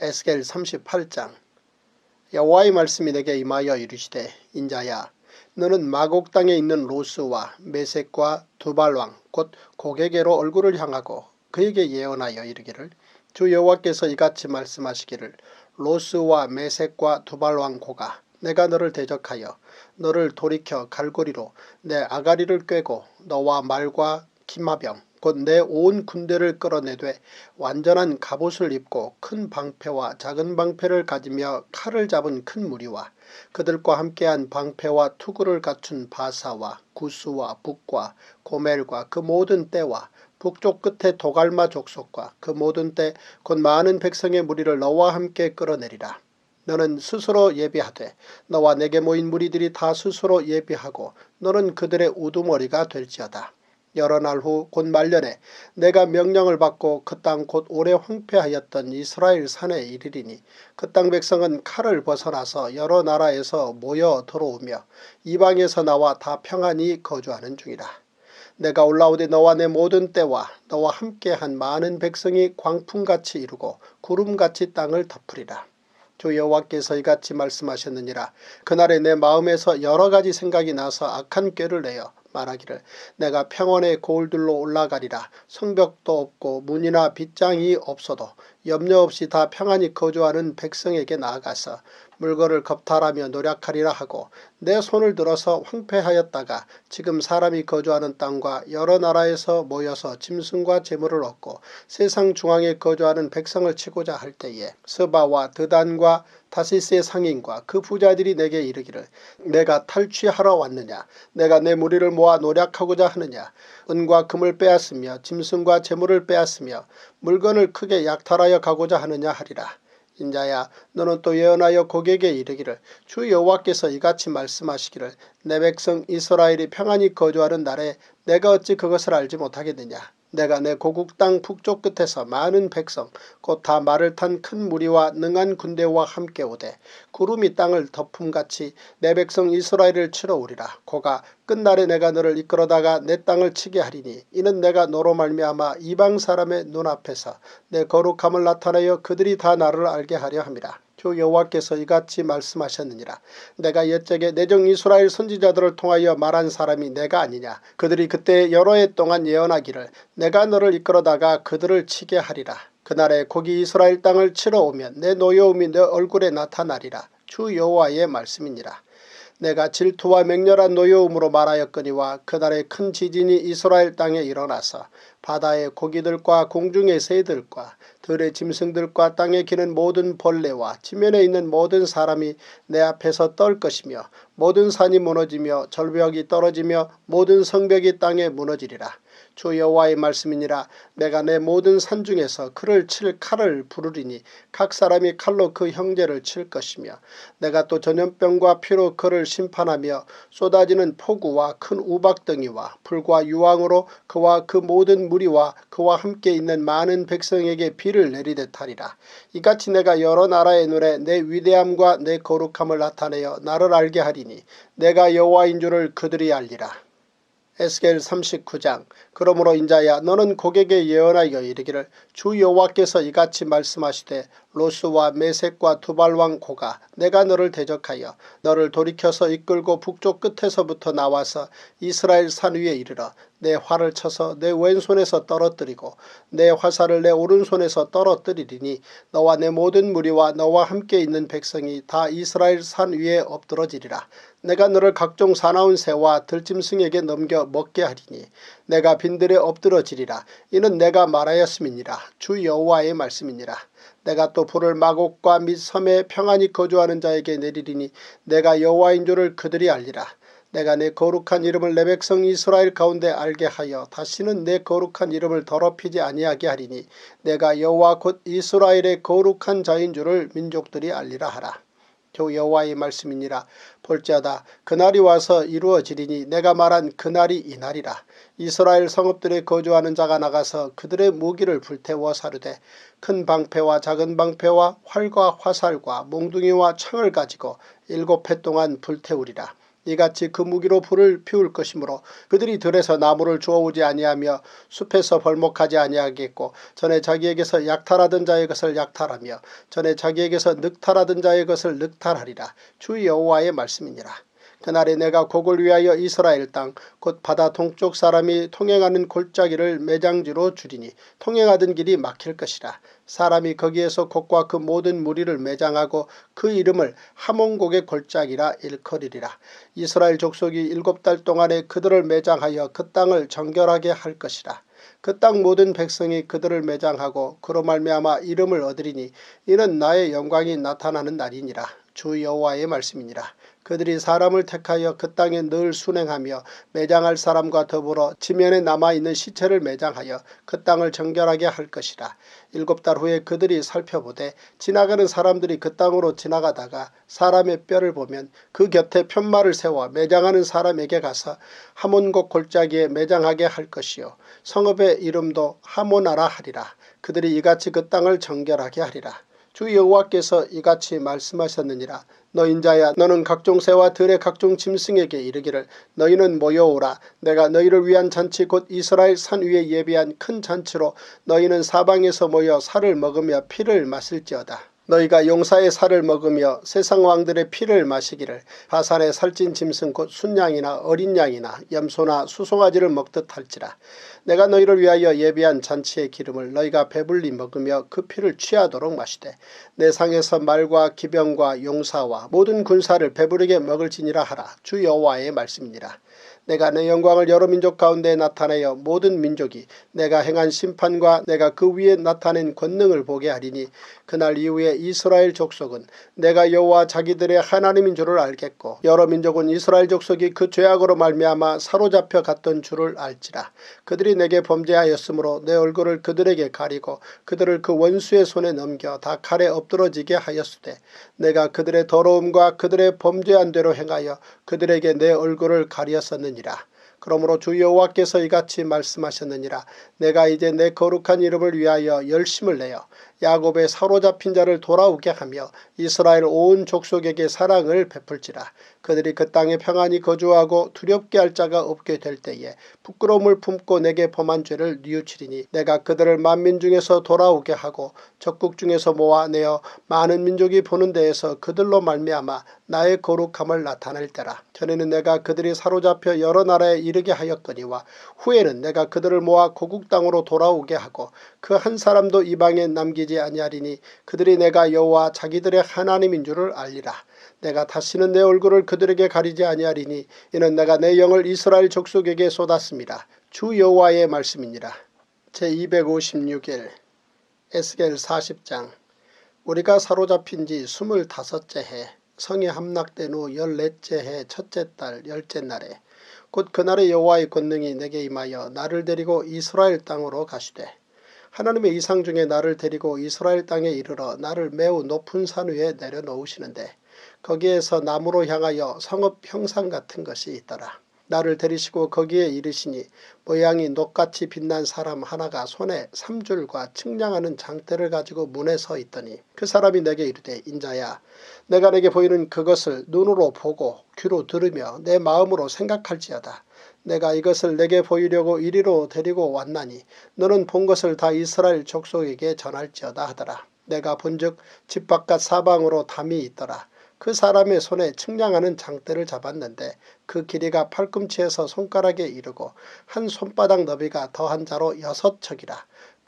에스겔 38장. 여호와의 말씀이 내게 임하여 이르시되 인자야, 너는 마곡 땅에 있는 로스와 메섹과 두발왕 곧 고게게로 얼굴을 향하고 그에게 예언하여 이르기를, 주 여호와께서 이같이 말씀하시기를, 로스와 메섹과 두발왕 고가, 내가 너를 대적하여 너를 돌이켜 갈고리로 내 아가리를 꿰고 너와 말과 기마병 곧 내 온 군대를 끌어내되 완전한 갑옷을 입고 큰 방패와 작은 방패를 가지며 칼을 잡은 큰 무리와 그들과 함께한 방패와 투구를 갖춘 바사와 구스와 북과 고멜과 그 모든 떼와 북쪽 끝에 도갈마 족속과 그 모든 떼 곧 많은 백성의 무리를 너와 함께 끌어내리라. 너는 스스로 예비하되 너와 내게 모인 무리들이 다 스스로 예비하고 너는 그들의 우두머리가 될지어다. 여러 날 후 곧 말년에 내가 명령을 받고 그 땅 곧 오래 황폐하였던 이스라엘 산에 이르리니 그 땅 백성은 칼을 벗어나서 여러 나라에서 모여 들어오며 이방에서 나와 다 평안히 거주하는 중이라. 내가 올라오되 너와 내 모든 떼와 너와 함께한 많은 백성이 광풍같이 이루고 구름같이 땅을 덮으리라. 주 여호와께서 이같이 말씀하셨느니라. 그날에 내 마음에서 여러 가지 생각이 나서 악한 꾀를 내어 말하기를, 내가 평원의 고을들로 올라가리라. 성벽도 없고 문이나 빗장이 없어도 염려 없이 다 평안히 거주하는 백성에게 나아가서 물건을 겁탈하며 노력하리라 하고 내 손을 들어서 황폐하였다가 지금 사람이 거주하는 땅과 여러 나라에서 모여서 짐승과 재물을 얻고 세상 중앙에 거주하는 백성을 치고자 할 때에 스바와 드단과 다시스의 상인과 그 부자들이 내게 이르기를, 내가 탈취하러 왔느냐? 내가 내 무리를 모아 노력하고자 하느냐? 은과 금을 빼앗으며 짐승과 재물을 빼앗으며 물건을 크게 약탈하여 가고자 하느냐 하리라. 인자야, 너는 또 예언하여 고객에게 이르기를, 주 여호와께서 이같이 말씀하시기를, 내 백성 이스라엘이 평안히 거주하는 날에 내가 어찌 그것을 알지 못하겠느냐? 내가 내 고국 땅 북쪽 끝에서 많은 백성 곧 다 말을 탄 큰 무리와 능한 군대와 함께 오되 구름이 땅을 덮음같이 내 백성 이스라엘을 치러 오리라. 고가 끝날에 내가 너를 이끌어다가 내 땅을 치게 하리니 이는 내가 너로 말미암아 이방 사람의 눈앞에서 내 거룩함을 나타내어 그들이 다 나를 알게 하려 함이라. 주 여호와께서 이같이 말씀하셨느니라. 내가 옛적에 내 종 이스라엘 선지자들을 통하여 말한 사람이 내가 아니냐? 그들이 그때 여러 해 동안 예언하기를, 내가 너를 이끌어다가 그들을 치게 하리라. 그날에 고기 이스라엘 땅을 치러 오면 내 노여움이 내 얼굴에 나타나리라. 주 여호와의 말씀이니라. 내가 질투와 맹렬한 노여움으로 말하였거니와 그날에 큰 지진이 이스라엘 땅에 일어나서 바다의 고기들과 공중의 새들과 들의 짐승들과 땅에 기는 모든 벌레와 지면에 있는 모든 사람이 내 앞에서 떨 것이며 모든 산이 무너지며 절벽이 떨어지며 모든 성벽이 땅에 무너지리라. 주 여호와의 말씀이니라. 내가 내 모든 산 중에서 그를 칠 칼을 부르리니 각 사람이 칼로 그 형제를 칠 것이며 내가 또 전염병과 피로 그를 심판하며 쏟아지는 폭우와 큰 우박덩이와 불과 유황으로 그와 그 모든 무리와 그와 함께 있는 많은 백성에게 비를 내리듯 하리라. 이같이 내가 여러 나라의 눈에 내 위대함과 내 거룩함을 나타내어 나를 알게 하리니 내가 여호와인 줄을 그들이 알리라. 에스겔 39장. 그러므로 인자야, 너는 고객에게 예언하여 이르기를, 주 여호와께서 이같이 말씀하시되 로스와 메섹과 두발왕 고가, 내가 너를 대적하여 너를 돌이켜서 이끌고 북쪽 끝에서부터 나와서 이스라엘 산 위에 이르러 내 활을 쳐서 내 왼손에서 떨어뜨리고 내 화살을 내 오른손에서 떨어뜨리리니 너와 내 모든 무리와 너와 함께 있는 백성이 다 이스라엘 산 위에 엎드러지리라. 내가 너를 각종 사나운 새와 들짐승에게 넘겨 먹게 하리니 내가 빈들에 엎드러지리라. 이는 내가 말하였음이니라. 주 여호와의 말씀이니라. 내가 또 불을 마곡과 및 섬에 평안히 거주하는 자에게 내리리니 내가 여호와인 줄을 그들이 알리라. 내가 내 거룩한 이름을 내 백성 이스라엘 가운데 알게 하여 다시는 내 거룩한 이름을 더럽히지 아니하게 하리니 내가 여호와 곧 이스라엘의 거룩한 자인 줄을 민족들이 알리라 하라. 주 여호와의 말씀이니라. 볼지어다 그날이 와서 이루어지리니 내가 말한 그날이 이날이라. 이스라엘 성읍들에 거주하는 자가 나가서 그들의 무기를 불태워 사르되 큰 방패와 작은 방패와 활과 화살과 몽둥이와 창을 가지고 7해 동안 불태우리라. 이같이 그 무기로 불을 피울 것이므로 그들이 들에서 나무를 주워오지 아니하며 숲에서 벌목하지 아니하겠고 전에 자기에게서 약탈하던 자의 것을 약탈하며 전에 자기에게서 늑탈하던 자의 것을 늑탈하리라. 주 여호와의 말씀이니라. 그날에 내가 곡을 위하여 이스라엘 땅 곧 바다 동쪽 사람이 통행하는 골짜기를 매장지로 주리니 통행하던 길이 막힐 것이라. 사람이 거기에서 곡과 그 모든 무리를 매장하고 그 이름을 하몬곡의 골짜기라 일컬으리라. 이스라엘 족속이 7달 동안에 그들을 매장하여 그 땅을 정결하게 할 것이라. 그 땅 모든 백성이 그들을 매장하고 그로 말미암아 이름을 얻으리니 이는 나의 영광이 나타나는 날이니라. 주 여호와의 말씀이니라. 그들이 사람을 택하여 그 땅에 늘 순행하며 매장할 사람과 더불어 지면에 남아있는 시체를 매장하여 그 땅을 정결하게 할 것이라. 7달 후에 그들이 살펴보되 지나가는 사람들이 그 땅으로 지나가다가 사람의 뼈를 보면 그 곁에 편말을 세워 매장하는 사람에게 가서 하몬곡 골짜기에 매장하게 할 것이요 성읍의 이름도 하모나라 하리라. 그들이 이같이 그 땅을 정결하게 하리라. 주 여호와께서 이같이 말씀하셨느니라. 너 인자야, 너는 각종 새와 들의 각종 짐승에게 이르기를 너희는 모여오라. 내가 너희를 위한 잔치 곧 이스라엘 산 위에 예비한 큰 잔치로 너희는 사방에서 모여 살을 먹으며 피를 마실지어다. 너희가 용사의 살을 먹으며 세상 왕들의 피를 마시기를 바산의 살찐 짐승 곧 순양이나 어린 양이나 염소나 수송아지를 먹듯 할지라. 내가 너희를 위하여 예비한 잔치의 기름을 너희가 배불리 먹으며 그 피를 취하도록 마시되 내 상에서 말과 기병과 용사와 모든 군사를 배부르게 먹을지니라 하라. 주 여호와의 말씀이니라. 내가 내 영광을 여러 민족 가운데 나타내어 모든 민족이 내가 행한 심판과 내가 그 위에 나타낸 권능을 보게 하리니 그날 이후에 이스라엘 족속은 내가 여호와 자기들의 하나님인 줄을 알겠고 여러 민족은 이스라엘 족속이 그 죄악으로 말미암아 사로잡혀 갔던 줄을 알지라. 그들이 내게 범죄하였으므로 내 얼굴을 그들에게 가리고 그들을 그 원수의 손에 넘겨 다 칼에 엎드러지게 하였으되 내가 그들의 더러움과 그들의 범죄한 대로 행하여 그들에게 내 얼굴을 가리었었느니라. 그러므로 주 여호와께서 이같이 말씀하셨느니라. 내가 이제 내 거룩한 이름을 위하여 열심을 내어 야곱의 사로잡힌 자를 돌아오게 하며 이스라엘 온 족속에게 사랑을 베풀지라. 그들이 그 땅에 평안히 거주하고 두렵게 할 자가 없게 될 때에 부끄러움을 품고 내게 범한 죄를 뉘우치리니 내가 그들을 만민 중에서 돌아오게 하고 적국 중에서 모아내어 많은 민족이 보는 데에서 그들로 말미암아 나의 거룩함을 나타낼 때라. 전에는 내가 그들이 사로잡혀 여러 나라에 이르게 하였거니와 후에는 내가 그들을 모아 고국 땅으로 돌아오게 하고 그 한 사람도 이방에 남기지 아니하리니 그들이 내가 여호와 자기들의 하나님인 줄을 알리라. 내가 다시는 내 얼굴을 그들에게 가리지 아니하리니 이는 내가 내 영을 이스라엘 족속에게 쏟았습니다. 주 여호와의 말씀이니라. 제256일 에스겔 40장. 우리가 사로잡힌 지 25째 해 성에 함락된 후 14째 해 첫째 달 10째 날에 곧 그날의 여호와의 권능이 내게 임하여 나를 데리고 이스라엘 땅으로 가시되 하나님의 이상 중에 나를 데리고 이스라엘 땅에 이르러 나를 매우 높은 산 위에 내려놓으시는데 거기에서 나무로 향하여 성읍 형상 같은 것이 있더라. 나를 데리시고 거기에 이르시니 모양이 녹같이 빛난 사람 하나가 손에 3줄과 측량하는 장대를 가지고 문에 서 있더니 그 사람이 내게 이르되 인자야, 내가 내게 보이는 그것을 눈으로 보고 귀로 들으며 내 마음으로 생각할지어다. 내가 이것을 내게 보이려고 이리로 데리고 왔나니 너는 본 것을 다 이스라엘 족속에게 전할지어다 하더라. 내가 본즉 집 바깥 사방으로 담이 있더라. 그 사람의 손에 측량하는 장대를 잡았는데 그 길이가 팔꿈치에서 손가락에 이르고 한 손바닥 너비가 더한 자로 6척이라.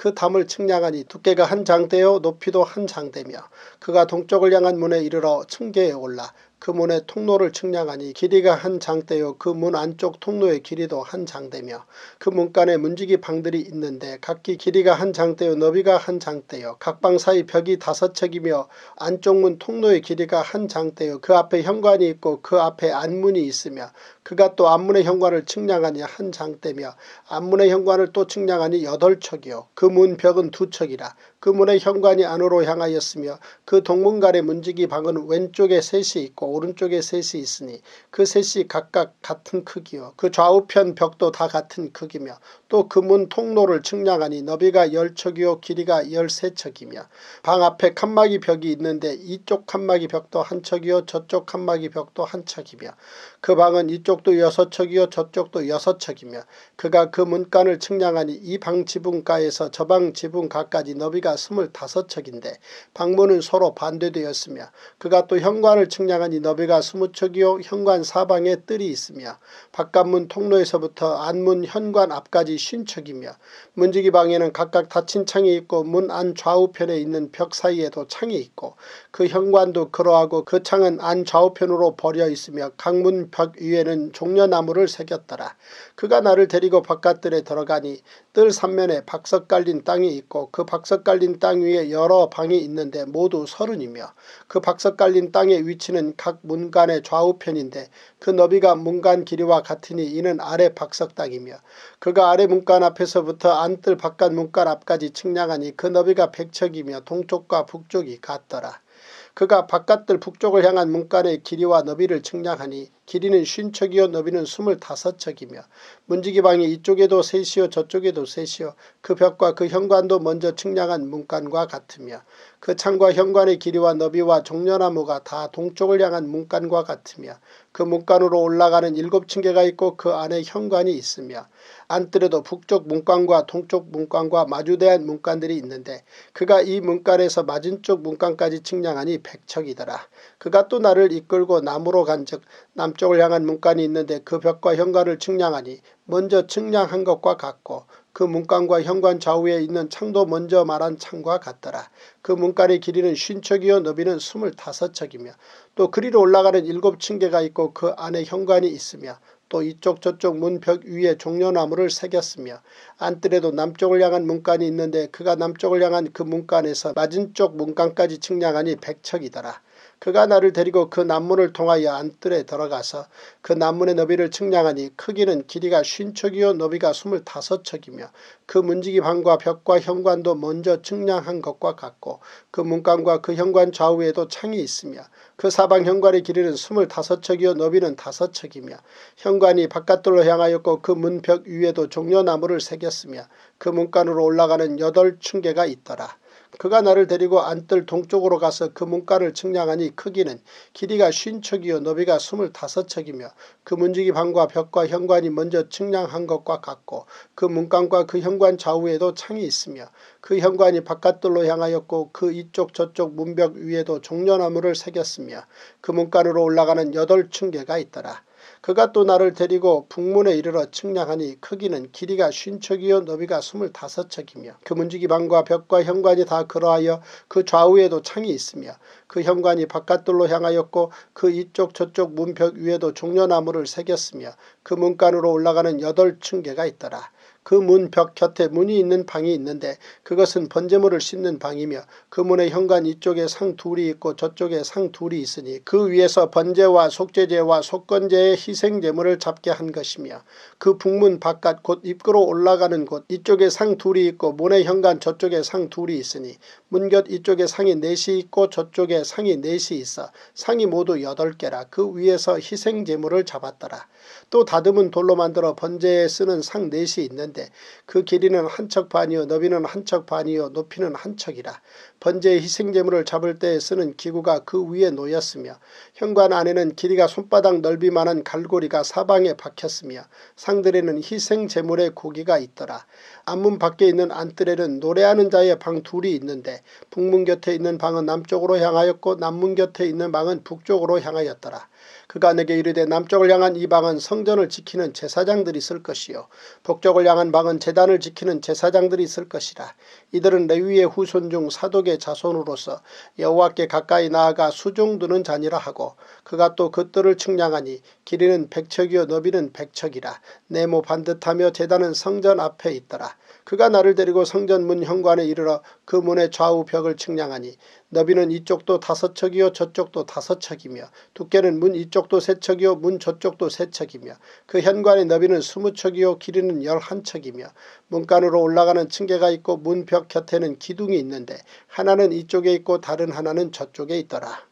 그 담을 측량하니 두께가 한 장대요 높이도 한 장대며 그가 동쪽을 향한 문에 이르러 층계에 올라 그 문의 통로를 측량하니 길이가 한 장대요 그 문 안쪽 통로의 길이도 한 장대며 그 문간에 문지기 방들이 있는데 각기 길이가 한 장대요 너비가 한 장대요 각 방 사이 벽이 5척이며 안쪽 문 통로의 길이가 한 장대요 그 앞에 현관이 있고 그 앞에 안문이 있으며 그가 또 안문의 현관을 측량하니 한 장대며 안문의 현관을 또 측량하니 8척이요 그 문 벽은 2척이라. 그 문의 현관이 안으로 향하였으며 그 동문간의 문지기 방은 왼쪽에 셋이 있고 오른쪽에 셋이 있으니 그 셋이 각각 같은 크기요 그 좌우편 벽도 다 같은 크기며 또 그 문 통로를 측량하니 너비가 10척이요 길이가 13척이며 방 앞에 칸막이 벽이 있는데 이쪽 칸막이 벽도 한 척이요 저쪽 칸막이 벽도 한 척이며 그 방은 이쪽도 6척이요 저쪽도 6척이며 그가 그 문간을 측량하니 이 방 지붕가에서 저 방 지붕가까지 너비가 25척인데 방문은 서로 반대되었으며 그가 또 현관을 측량하니 너비가 20척이요 현관 사방에 뜰이 있으며 바깥문 통로에서부터 안문 현관 앞까지 50척이며 문지기 방에는 각각 닫힌 창이 있고 문 안 좌우편에 있는 벽 사이에도 창이 있고 그 현관도 그러하고 그 창은 안 좌우편으로 벌여 있으며 각 문 벽 위에는 종려나무를 새겼더라. 그가 나를 데리고 바깥들에 들어가니 뜰 삼면에 박석 깔린 땅이 있고 그 박석 깔린 땅 위에 여러 방이 있는데 모두 30이며 그 박석 깔린 땅의 위치는 각 문간의 좌우편인데 그 너비가 문간 길이와 같으니 이는 아래 박석 땅이며 그가 아래 문간 앞에서부터 안뜰 바깥 문간 앞까지 측량하니 그 너비가 100척이며 동쪽과 북쪽이 같더라. 그가 바깥들 북쪽을 향한 문간의 길이와 너비를 측량하니 길이는 50척이요 너비는 25척이며 문지기 방이 이쪽에도 셋이요 저쪽에도 셋이요 그 벽과 그 현관도 먼저 측량한 문간과 같으며 그 창과 현관의 길이와 너비와 종려나무가 다 동쪽을 향한 문간과 같으며 그 문간으로 올라가는 7층계가 있고 그 안에 현관이 있으며 안뜰에도 북쪽 문간과 동쪽 문간과 마주대한 문간들이 있는데 그가 이 문간에서 맞은쪽 문간까지 측량하니 100척이더라. 그가 또 나를 이끌고 남으로 간즉 남쪽을 향한 문간이 있는데 그 벽과 현관을 측량하니 먼저 측량한 것과 같고 그 문간과 현관 좌우에 있는 창도 먼저 말한 창과 같더라. 그 문간의 길이는 50척이요 너비는 25척이며 또 그리로 올라가는 7층계가 있고 그 안에 현관이 있으며 또 이쪽 저쪽 문벽 위에 종려나무를 새겼으며 안뜰에도 남쪽을 향한 문간이 있는데 그가 남쪽을 향한 그 문간에서 맞은쪽 문간까지 측량하니 100척이더라. 그가 나를 데리고 그 남문을 통하여 안뜰에 들어가서 그 남문의 너비를 측량하니 크기는 길이가 50척이요 너비가 25척이며 그 문지기 방과 벽과 현관도 먼저 측량한 것과 같고 그 문간과 그 현관 좌우에도 창이 있으며 그 사방 현관의 길이는 25척이요 너비는 5척이며 현관이 바깥들로 향하였고 그 문벽 위에도 종려나무를 새겼으며 그 문간으로 올라가는 8층계가 있더라. 그가 나를 데리고 안뜰 동쪽으로 가서 그 문간을 측량하니 크기는 길이가 50척이요 너비가 25척이며 그 문지기 방과 벽과 현관이 먼저 측량한 것과 같고 그 문간과 그 현관 좌우에도 창이 있으며 그 현관이 바깥들로 향하였고 그 이쪽 저쪽 문벽 위에도 종려나무를 새겼으며 그 문간으로 올라가는 8층계가 있더라. 그가 또 나를 데리고 북문에 이르러 측량하니 크기는 길이가 50척이요 너비가 25척이며 그 문지기 방과 벽과 현관이 다 그러하여 그 좌우에도 창이 있으며 그 현관이 바깥들로 향하였고 그 이쪽 저쪽 문벽 위에도 종려나무를 새겼으며 그 문간으로 올라가는 8층계가 있더라. 그 문 벽 곁에 문이 있는 방이 있는데 그것은 번제물을 씻는 방이며 그 문의 현관 이쪽에 상 둘이 있고 저쪽에 상 둘이 있으니 그 위에서 번제와 속죄제와 속건제의 희생제물을 잡게 한 것이며 그 북문 바깥 곧 입구로 올라가는 곳 이쪽에 상 둘이 있고 문의 현관 저쪽에 상 둘이 있으니 문곁 이쪽에 상이 넷이 있고 저쪽에 상이 넷이 있어 상이 모두 8개라. 그 위에서 희생제물을 잡았더라. 또 다듬은 돌로 만들어 번제에 쓰는 상 넷이 있는데 그 길이는 한 척 반이요 너비는 한 척 반이요 높이는 한 척이라. 번제의 희생제물을 잡을 때에 쓰는 기구가 그 위에 놓였으며 현관 안에는 길이가 손바닥 넓이만한 갈고리가 사방에 박혔으며 상들에는 희생제물의 고기가 있더라. 안문 밖에 있는 안뜰에는 노래하는 자의 방 둘이 있는데 북문 곁에 있는 방은 남쪽으로 향하였고 남문 곁에 있는 방은 북쪽으로 향하였더라. 그가 내게 이르되 남쪽을 향한 이 방은 성전을 지키는 제사장들이 쓸 것이요 북쪽을 향한 방은 제단을 지키는 제사장들이 쓸 것이라. 이들은 레위의 후손 중 사독의 자손으로서 여호와께 가까이 나아가 수종드는 자니라 하고 그가 또 그 뜰을 측량하니 길이는 100척이요 너비는 100척이라. 네모 반듯하며 제단은 성전 앞에 있더라. 그가 나를 데리고 성전 문 현관에 이르러 그 문의 좌우 벽을 측량하니 너비는 이쪽도 5척이요 저쪽도 5척이며 두께는 문 이쪽도 3척이요 문 저쪽도 3척이며 그 현관의 너비는 20척이요 길이는 11척이며 문간으로 올라가는 층계가 있고 문벽 곁에는 기둥이 있는데 하나는 이쪽에 있고 다른 하나는 저쪽에 있더라.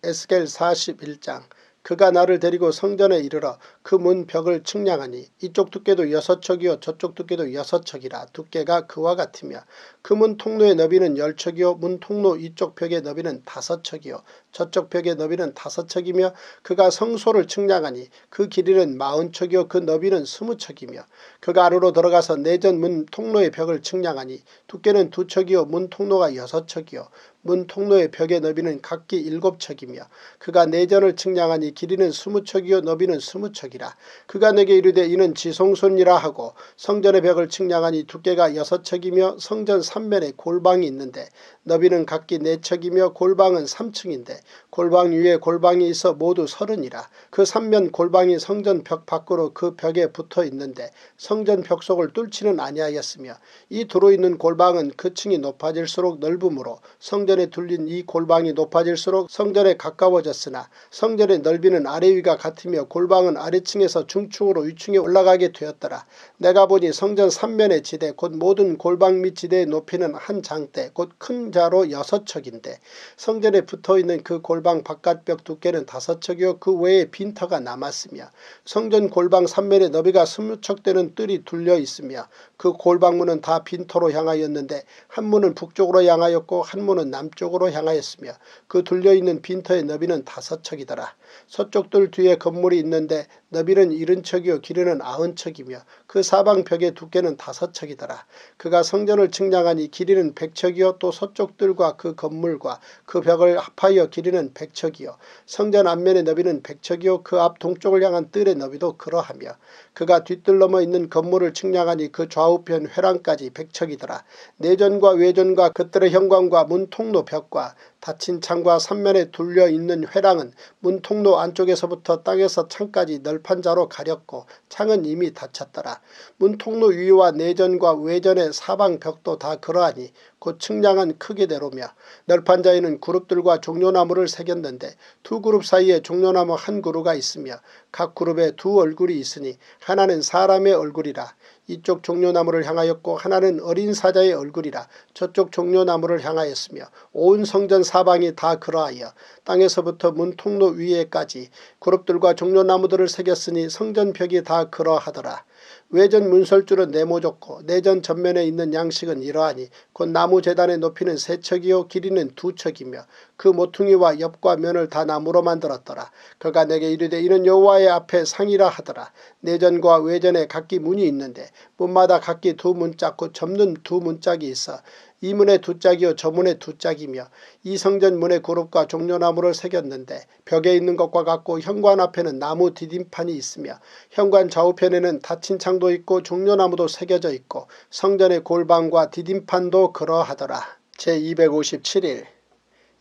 에스겔 41장. 그가 나를 데리고 성전에 이르러 그 문 벽을 측량하니 이쪽 두께도 6척이요 저쪽 두께도 6척이라. 두께가 그와 같으며 그 문 통로의 너비는 10척이요 문 통로 이쪽 벽의 너비는 5척이요 저쪽 벽의 너비는 5척이며 그가 성소를 측량하니 그 길이는 40척이요 그 너비는 20척이며 그가 안으로 들어가서 내전 문 통로의 벽을 측량하니 두께는 2척이요 문 통로가 6척이요 문 통로의 벽의 너비는 각기 7척이며 그가 내전을 측량하니 길이는 20척이요 너비는 20척이라. 그가 내게 이르되 이는 지성소니라 하고 성전의 벽을 측량하니 두께가 6척이며 성전 3면에 골방이 있는데 너비는 각기 4척이며 골방은 3층인데 골방 위에 골방이 있어 모두 30이라. 그 3면 골방이 성전 벽 밖으로 그 벽에 붙어 있는데 성전 벽 속을 뚫지는 아니하였으며 이 두루 있는 골방은 그 층이 높아질수록 넓음으로 성전에 둘린 이 골방이 높아질수록 성전에 가까워졌으나 성전의 넓이는 아래 위가 같으며 골방은 아래층에서 중층으로 위층에 올라가게 되었더라. 내가 보니 성전 3면의 지대 곧 모든 골방 및 지대의 높이는 한 장대 곧 큰 자로 6척인데 성전에 붙어있는 그 골방 바깥벽 두께는 5척이요 그 외에 빈터가 남았으며 성전 골방 3면의 너비가 20척 되는 뜰이 둘려 있으며 그 골방문은 다 빈터로 향하였는데 한 문은 북쪽으로 향하였고 한 문은 남쪽으로 향하였으며 그 둘려있는 빈터의 너비는 5척이더라. 서쪽 뜰 뒤에 건물이 있는데 너비는 70척이요 길이는 90척이며 그 사방 벽의 두께는 5척이더라. 그가 성전을 측량하니 길이는 100척이요 또 서쪽 뜰과 그 건물과 그 벽을 합하여 길이는 100척이요 성전 앞면의 너비는 100척이요 그 앞 동쪽을 향한 뜰의 너비도 그러하며 그가 뒷뜰 넘어 있는 건물을 측량하니 그 좌우편 회랑까지 100척이더라. 내전과 외전과 그 뜰의 현관과 문 통로 벽과 닫힌 창과 3면에 둘려 있는 회랑은 문 통로 안쪽에서부터 땅에서 창까지 널판 자로 가렸고 창은 이미 닫혔더라. 문 통로 위와 내전과 외전의 사방 벽도 다 그러하니 곧 측량은 크기대로며 널판 자에는 그룹들과 종려나무를 새겼는데 두 그룹 사이에 종려나무 한 그루가 있으며 각 그룹에 두 얼굴이 있으니 하나는 사람의 얼굴이라. 이쪽 종려나무를 향하였고 하나는 어린 사자의 얼굴이라. 저쪽 종려나무를 향하였으며 온 성전 사방이 다 그러하여 땅에서부터 문 통로 위에까지 그룹들과 종려나무들을 새겼으니 성전 벽이 다 그러하더라. 외전 문설줄은 네모졌고 내전 전면에 있는 양식은 이러하니 곧 나무 제단의 높이는 3척이요 길이는 2척이며 그 모퉁이와 옆과 면을 다 나무로 만들었더라. 그가 내게 이르되 이는 여호와의 앞에 상이라 하더라. 내전과 외전에 각기 문이 있는데 문마다 각기 두 문짝 곧 접는 두 문짝이 있어 이 문의 두 짝이요 저 문의 두 짝이며 이 성전 문의 그룹과 종려나무를 새겼는데 벽에 있는 것과 같고 현관 앞에는 나무 디딤판이 있으며 현관 좌우편에는 닫힌 창도 있고 종려나무도 새겨져 있고 성전의 골방과 디딤판도 그러하더라. 제257일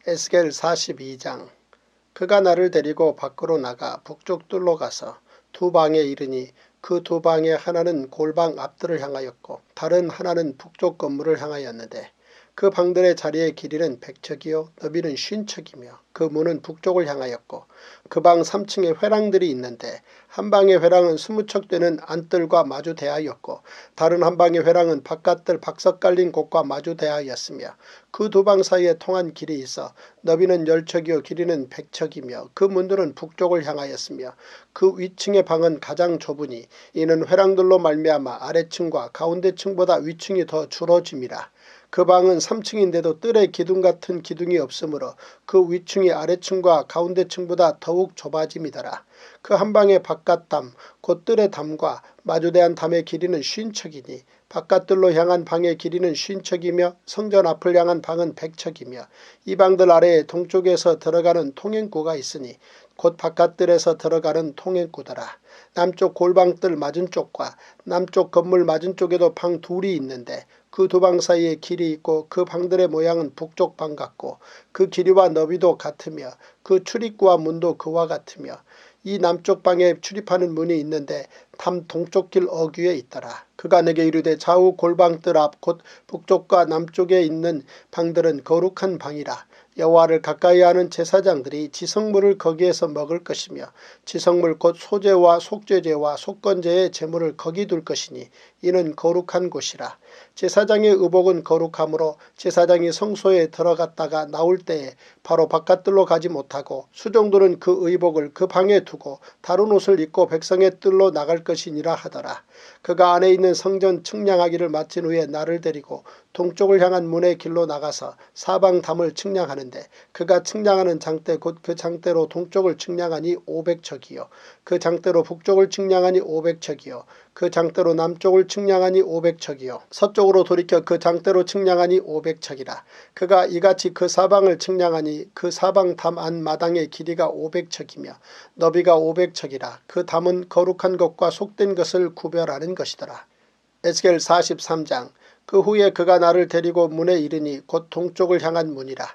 에스겔 42장. 그가 나를 데리고 밖으로 나가 북쪽 뜰로 가서 두 방에 이르니 그 두 방의 하나는 골방 앞뜰을 향하였고 다른 하나는 북쪽 건물을 향하였는데 그 방들의 자리의 길이는 100척이요 너비는 50척이며 그 문은 북쪽을 향하였고 그 방 3층에 회랑들이 있는데 한 방의 회랑은 20척 되는 안뜰과 마주 대하였고 다른 한 방의 회랑은 바깥뜰 박석 깔린 곳과 마주 대하였으며 그 두 방 사이에 통한 길이 있어 너비는 10척이요 길이는 100척이며 그 문들은 북쪽을 향하였으며 그 위층의 방은 가장 좁으니 이는 회랑들로 말미암아 아래층과 가운데층보다 위층이 더 줄어짐이라. 그 방은 3층인데도 뜰에 기둥 같은 기둥이 없으므로 그 위층이 아래층과 가운데층보다 더욱 좁아짐이더라. 그 한 방의 바깥담 곧 뜰의 담과 마주대한 담의 길이는 50척이니 바깥뜰로 향한 방의 길이는 50척이며 성전 앞을 향한 방은 100척이며 이 방들 아래에 동쪽에서 들어가는 통행구가 있으니 곧 바깥뜰에서 들어가는 통행구더라. 남쪽 골방뜰 맞은쪽과 남쪽 건물 맞은쪽에도 방 둘이 있는데 그 두 방 사이에 길이 있고 그 방들의 모양은 북쪽 방 같고 그 길이와 너비도 같으며 그 출입구와 문도 그와 같으며 이 남쪽 방에 출입하는 문이 있는데 담 동쪽 길 어귀에 있더라. 그가 내게 이르되 좌우 골방뜰 앞 곧 북쪽과 남쪽에 있는 방들은 거룩한 방이라. 여호와를 가까이 하는 제사장들이 지성물을 거기에서 먹을 것이며 지성물 곧 소제와 속죄제와 속건제의 제물을 거기 둘 것이니 이는 거룩한 곳이라. 제사장의 의복은 거룩하므로 제사장이 성소에 들어갔다가 나올 때에 바로 바깥뜰로 가지 못하고 수종들은 그 의복을 그 방에 두고 다른 옷을 입고 백성의 뜰로 나갈 것이니라 하더라. 그가 안에 있는 성전 측량하기를 마친 후에 나를 데리고 동쪽을 향한 문의 길로 나가서 사방 담을 측량하는데 그가 측량하는 장대 곧 그 장대로 동쪽을 측량하니 500척이요 그 장대로 북쪽을 측량하니 500척이요 그 장대로 남쪽을 측량하니 500척이요 서쪽으로 돌이켜 그 장대로 측량하니 500척이라. 그가 이같이 그 사방을 측량하니 그 사방 담 안 마당의 길이가 500척이며 너비가 500척이라. 그 담은 거룩한 것과 속된 것을 구별하는 것이더라. 에스겔 43장. 그 후에 그가 나를 데리고 문에 이르니 곧 동쪽을 향한 문이라.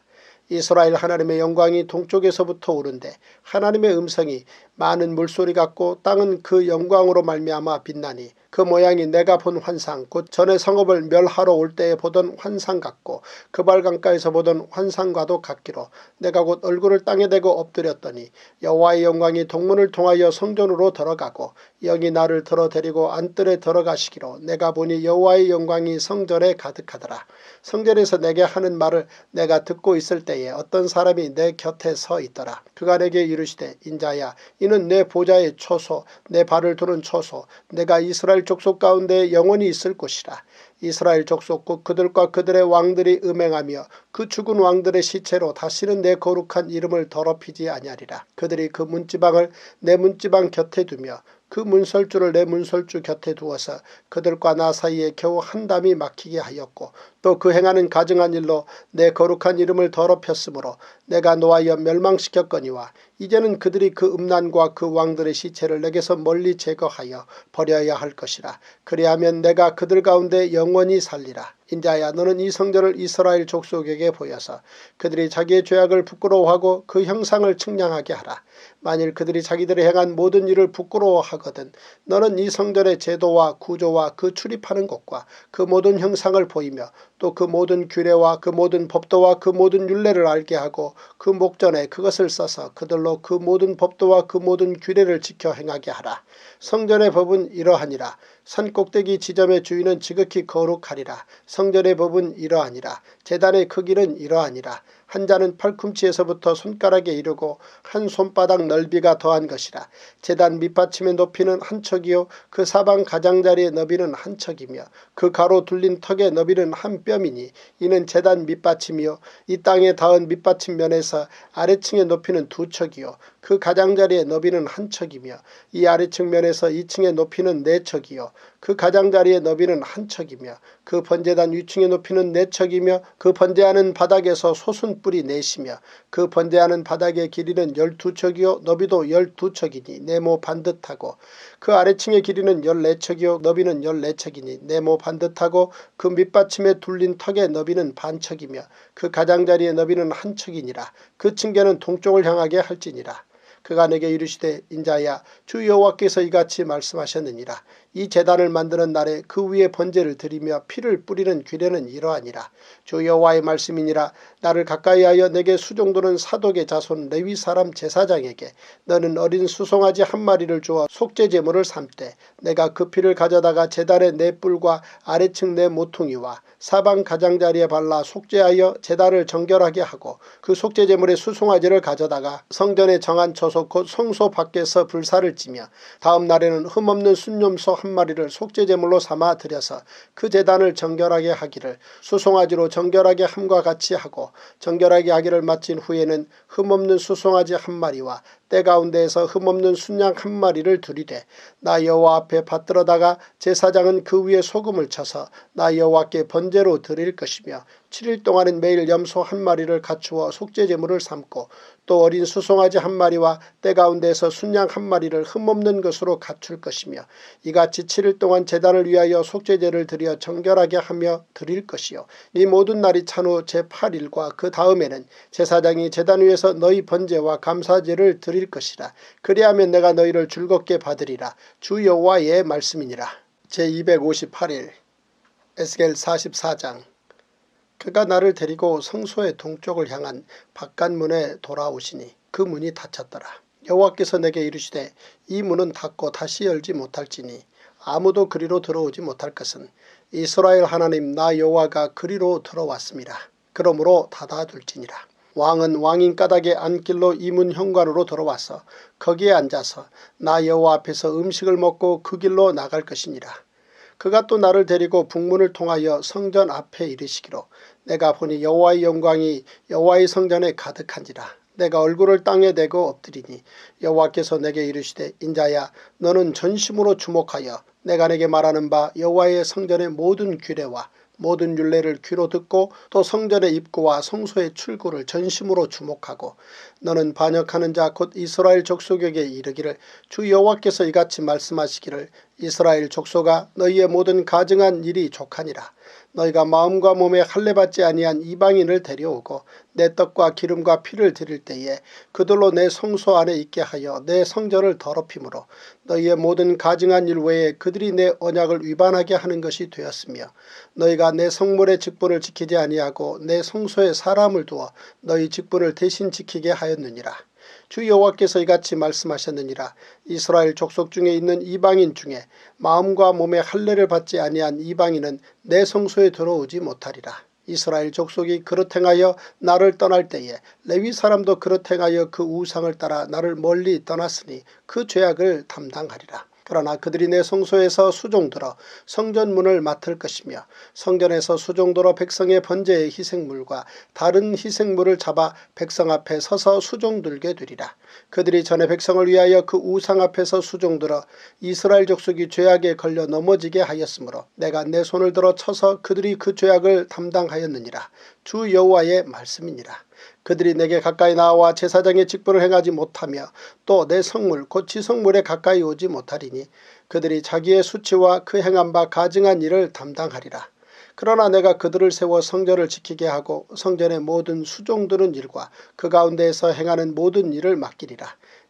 이스라엘 하나님의 영광이 동쪽에서부터 오른데 하나님의 음성이 많은 물소리 같고 땅은 그 영광으로 말미암아 빛나니 그 모양이 내가 본 환상 곧 전에 성읍을 멸하러 올 때에 보던 환상 같고 그발강가에서 보던 환상과도 같기로 내가 곧 얼굴을 땅에 대고 엎드렸더니 여호와의 영광이 동문을 통하여 성전으로 들어가고 영이 나를 들어 데리고 안뜰에 들어가시기로 내가 보니 여호와의 영광이 성전에 가득하더라. 성전에서 내게 하는 말을 내가 듣고 있을 때에 어떤 사람이 내 곁에 서 있더라. 그가 내게 이르시되 인자야 이는 내 보좌의 초소 내 발을 두는 초소 내가 이스라엘 족속 가운데 영원히 있을 곳이라. 이스라엘 족속 곧 그들과 그들의 왕들이 음행하며 그 죽은 왕들의 시체로 다시는 내 거룩한 이름을 더럽히지 아니하리라. 그들이 그 문지방을 내 문지방 곁에 두며 그 문설주를 내 문설주 곁에 두어서 그들과 나 사이에 겨우 한 담이 막히게 하였고 또 그 행하는 가증한 일로 내 거룩한 이름을 더럽혔으므로 내가 노하여 멸망시켰거니와 이제는 그들이 그 음란과 그 왕들의 시체를 내게서 멀리 제거하여 버려야 할 것이라. 그리하면 내가 그들 가운데 영원히 살리라. 인자야 너는 이 성전을 이스라엘 족속에게 보여서 그들이 자기의 죄악을 부끄러워하고 그 형상을 측량하게 하라. 만일 그들이 자기들이 행한 모든 일을 부끄러워하거든 너는 이 성전의 제도와 구조와 그 출입하는 곳과 그 모든 형상을 보이며 또 그 모든 규례와 그 모든 법도와 그 모든 율례를 알게 하고 그 목전에 그것을 써서 그들로 그 모든 법도와 그 모든 규례를 지켜 행하게 하라. 성전의 법은 이러하니라. 산꼭대기 지점의 주인은 지극히 거룩하리라. 성전의 법은 이러하니라. 제단의 크기는 이러하니라. 한 자는 팔꿈치에서부터 손가락에 이르고 한 손바닥 넓이가 더한 것이라. 제단 밑받침의 높이는 한 척이요 그 사방 가장자리의 너비는 한 척이며 그 가로 둘린 턱의 너비는 한 뼘이니 이는 제단 밑받침이요 이 땅에 닿은 밑받침 면에서 아래층의 높이는 두 척이요 그 가장자리의 너비는 한 척이며 이 아래층 면에서 이 층의 높이는 네 척이요 그 가장자리의 너비는 한 척이며 그 번제단 위층의 높이는 네 척이며 그 번제하는 바닥에서 솟은 뿔이 넷이며 그 번제하는 바닥의 길이는 12척이요 너비도 12척이니 네모 반듯하고 그 아래층의 길이는 14척이요 너비는 14척이니 네모 반듯하고 그 밑받침에 둘린 턱의 너비는 반척이며 그 가장자리의 너비는 한 척이니라. 그 층계는 동쪽을 향하게 할지니라. 그가 내게 이르시되 인자야 주 여호와께서 이같이 말씀하셨느니라. 이 제단을 만드는 날에 그 위에 번제를 드리며 피를 뿌리는 규례는 이러하니라. 주 여호와의 말씀이니라. 나를 가까이하여 내게 수종도는 사독의 자손 레위 사람 제사장에게 너는 어린 수송아지 한 마리를 주어 속죄제물을 삼되 내가 그 피를 가져다가 제단의 네 뿔과 아래층 네 모퉁이와 사방 가장자리에 발라 속죄하여 제단을 정결하게 하고 그 속죄제물의 수송아지를 가져다가 성전의 정한 처소 곧 성소 밖에서 불사를 지며 다음 날에는 흠없는 순염소 한 마리를 속죄제물로 삼아 드려서 그 제단을 정결하게 하기를 수송아지로 정결하게 함과 같이 하고 정결하게 하기를 마친 후에는 흠없는 수송아지 한 마리와 때 가운데에서 흠없는 순양 한 마리를 두리되 나 여호와 앞에 받들어다가 제사장은 그 위에 소금을 쳐서 나 여호와께 번제로 드릴 것이며 7일 동안은 매일 염소 한 마리를 갖추어 속죄제물을 삼고 또 어린 수송아지 한 마리와 때 가운데에서 순양 한 마리를 흠없는 것으로 갖출 것이며 이같이 7일 동안 제단을 위하여 속죄제를 드려 정결하게 하며 드릴 것이요 이 모든 날이 찬 후 제8일과 그 다음에는 제사장이 제단 위에서 너희 번제와 감사제를 드릴 것이라. 그리하면 내가 너희를 즐겁게 받으리라. 주 여호와의 말씀이니라. 제258일 에스겔 44장. 그가 나를 데리고 성소의 동쪽을 향한 바깥문에 돌아오시니 그 문이 닫혔더라. 여호와께서 내게 이르시되 이 문은 닫고 다시 열지 못할지니 아무도 그리로 들어오지 못할 것은 이스라엘 하나님 나 여호와가 그리로 들어왔습니다. 그러므로 닫아둘지니라. 왕은 왕인 까닭에 안길로 이 문 현관으로 들어와서 거기에 앉아서 나 여호와 앞에서 음식을 먹고 그 길로 나갈 것이니라. 그가 또 나를 데리고 북문을 통하여 성전 앞에 이르시기로 내가 보니 여호와의 영광이 여호와의 성전에 가득한지라. 내가 얼굴을 땅에 대고 엎드리니 여호와께서 내게 이르시되 인자야 너는 전심으로 주목하여 내가 내게 말하는 바 여호와의 성전의 모든 규례와 모든 율례를 귀로 듣고 또 성전의 입구와 성소의 출구를 전심으로 주목하고 너는 반역하는 자 곧 이스라엘 족속에게 이르기를 주 여호와께서 이같이 말씀하시기를 이스라엘 족속아 너희의 모든 가증한 일이 족하니라. 너희가 마음과 몸에 할례받지 아니한 이방인을 데려오고 내 떡과 기름과 피를 드릴 때에 그들로 내 성소 안에 있게 하여 내 성전을 더럽힘으로 너희의 모든 가증한 일 외에 그들이 내 언약을 위반하게 하는 것이 되었으며 너희가 내 성물의 직분을 지키지 아니하고 내 성소에 사람을 두어 너희 직분을 대신 지키게 하였느니라. 주 여호와께서 이같이 말씀하셨느니라. 이스라엘 족속 중에 있는 이방인 중에 마음과 몸에 할례를 받지 아니한 이방인은 내 성소에 들어오지 못하리라. 이스라엘 족속이 그릇 행하여 나를 떠날 때에 레위 사람도 그릇 행하여 그 우상을 따라 나를 멀리 떠났으니 그 죄악을 담당하리라. 그러나 그들이 내 성소에서 수종들어 성전문을 맡을 것이며 성전에서 수종들어 백성의 번제의 희생물과 다른 희생물을 잡아 백성 앞에 서서 수종들게 되리라. 그들이 전에 백성을 위하여 그 우상 앞에서 수종들어 이스라엘 족속이 죄악에 걸려 넘어지게 하였으므로 내가 내 손을 들어 쳐서 그들이 그 죄악을 담당하였느니라. 주 여호와의 말씀이니라. 그들이 내게 가까이 나와 제사장의 직분을 행하지 못하며 또 내 성물 곧 지성물에 가까이 오지 못하리니 그들이 자기의 수치와 그 행한 바 가증한 일을 담당하리라. 그러나 내가 그들을 세워 성전을 지키게 하고 성전의 모든 수종드는 일과 그 가운데에서 행하는 모든 일을 맡기리라.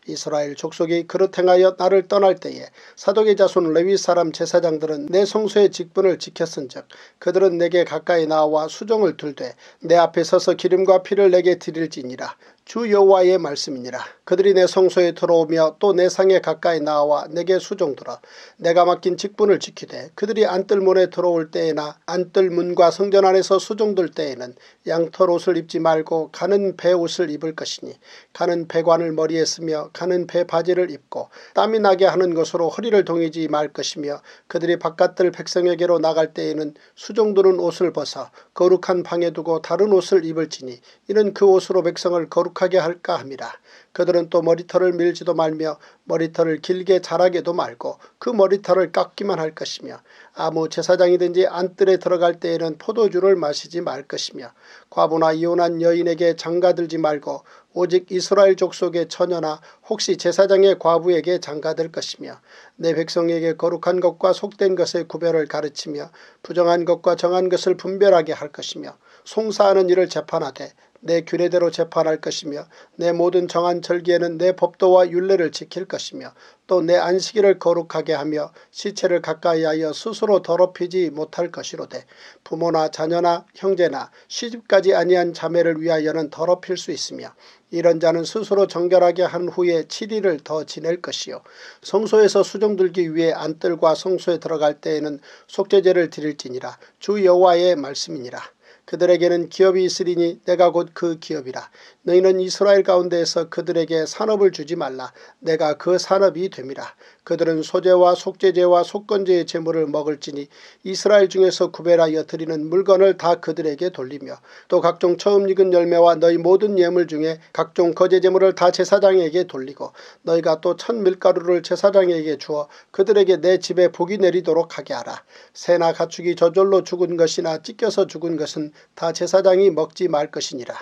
이스라엘 족속이 그릇 행하여 나를 떠날 때에 사독의 자손 레위 사람 제사장들은 내 성소의 직분을 지켰은즉 그들은 내게 가까이 나와 수종을 들되 내 앞에 서서 기름과 피를 내게 드릴지니라. 주 여호와의 말씀이니라. 그들이 내 성소에 들어오며 또 내 상에 가까이 나와 내게 수종들어 내가 맡긴 직분을 지키되 그들이 안뜰문에 들어올 때에나 안뜰문과 성전 안에서 수종들 때에는 양털 옷을 입지 말고 가는 배 옷을 입을 것이니 가는 배관을 머리에 쓰며 가는 배 바지를 입고 땀이 나게 하는 것으로 허리를 동이지 말 것이며 그들이 바깥들 백성에게로 나갈 때에는 수종드는 옷을 벗어 거룩한 방에 두고 다른 옷을 입을지니 이는 그 옷으로 백성을 거룩하게 할까 함이라. 그들은 또 머리털을 밀지도 말며 머리털을 길게 자라게도 말고 그 머리털을 깎기만 할 것이며 아무 제사장이든지 안뜰에 들어갈 때에는 포도주를 마시지 말 것이며 과부나 이혼한 여인에게 장가들지 말고 오직 이스라엘 족속의 처녀나 혹시 제사장의 과부에게 장가들 것이며 내 백성에게 거룩한 것과 속된 것의 구별을 가르치며 부정한 것과 정한 것을 분별하게 할 것이며 송사하는 일을 재판하되 내 규례대로 재판할 것이며 내 모든 정한 절기에는 내 법도와 율례를 지킬 것이며 또 내 안식일을 거룩하게 하며 시체를 가까이하여 스스로 더럽히지 못할 것이로되 부모나 자녀나 형제나 시집까지 아니한 자매를 위하여는 더럽힐 수 있으며 이런 자는 스스로 정결하게 한 후에 7일을 더 지낼 것이요 성소에서 수종들기 위해 안뜰과 성소에 들어갈 때에는 속죄제를 드릴지니라. 주 여호와의 말씀이니라. 그들에게는 기업이 있으리니 내가 곧 그 기업이라. 너희는 이스라엘 가운데에서 그들에게 산업을 주지 말라. 내가 그 산업이 됨이라. 그들은 소제와 속죄제와 속건제의 제물을 먹을지니 이스라엘 중에서 구별하여 드리는 물건을 다 그들에게 돌리며 또 각종 처음 익은 열매와 너희 모든 예물 중에 각종 거제 제물을 다 제사장에게 돌리고 너희가 또 첫 밀가루를 제사장에게 주어 그들에게 내 집에 복이 내리도록 하게 하라. 새나 가축이 저절로 죽은 것이나 찢겨서 죽은 것은 다 제사장이 먹지 말 것이니라.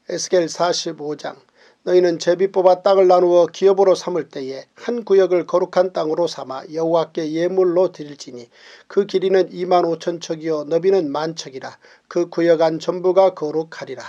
에스겔 45장. 너희는 제비 뽑아 땅을 나누어 기업으로 삼을 때에 한 구역을 거룩한 땅으로 삼아 여호와께 예물로 드릴지니 그 길이는 25,000척이요 너비는 10,000척이라. 그 구역 안 전부가 거룩하리라.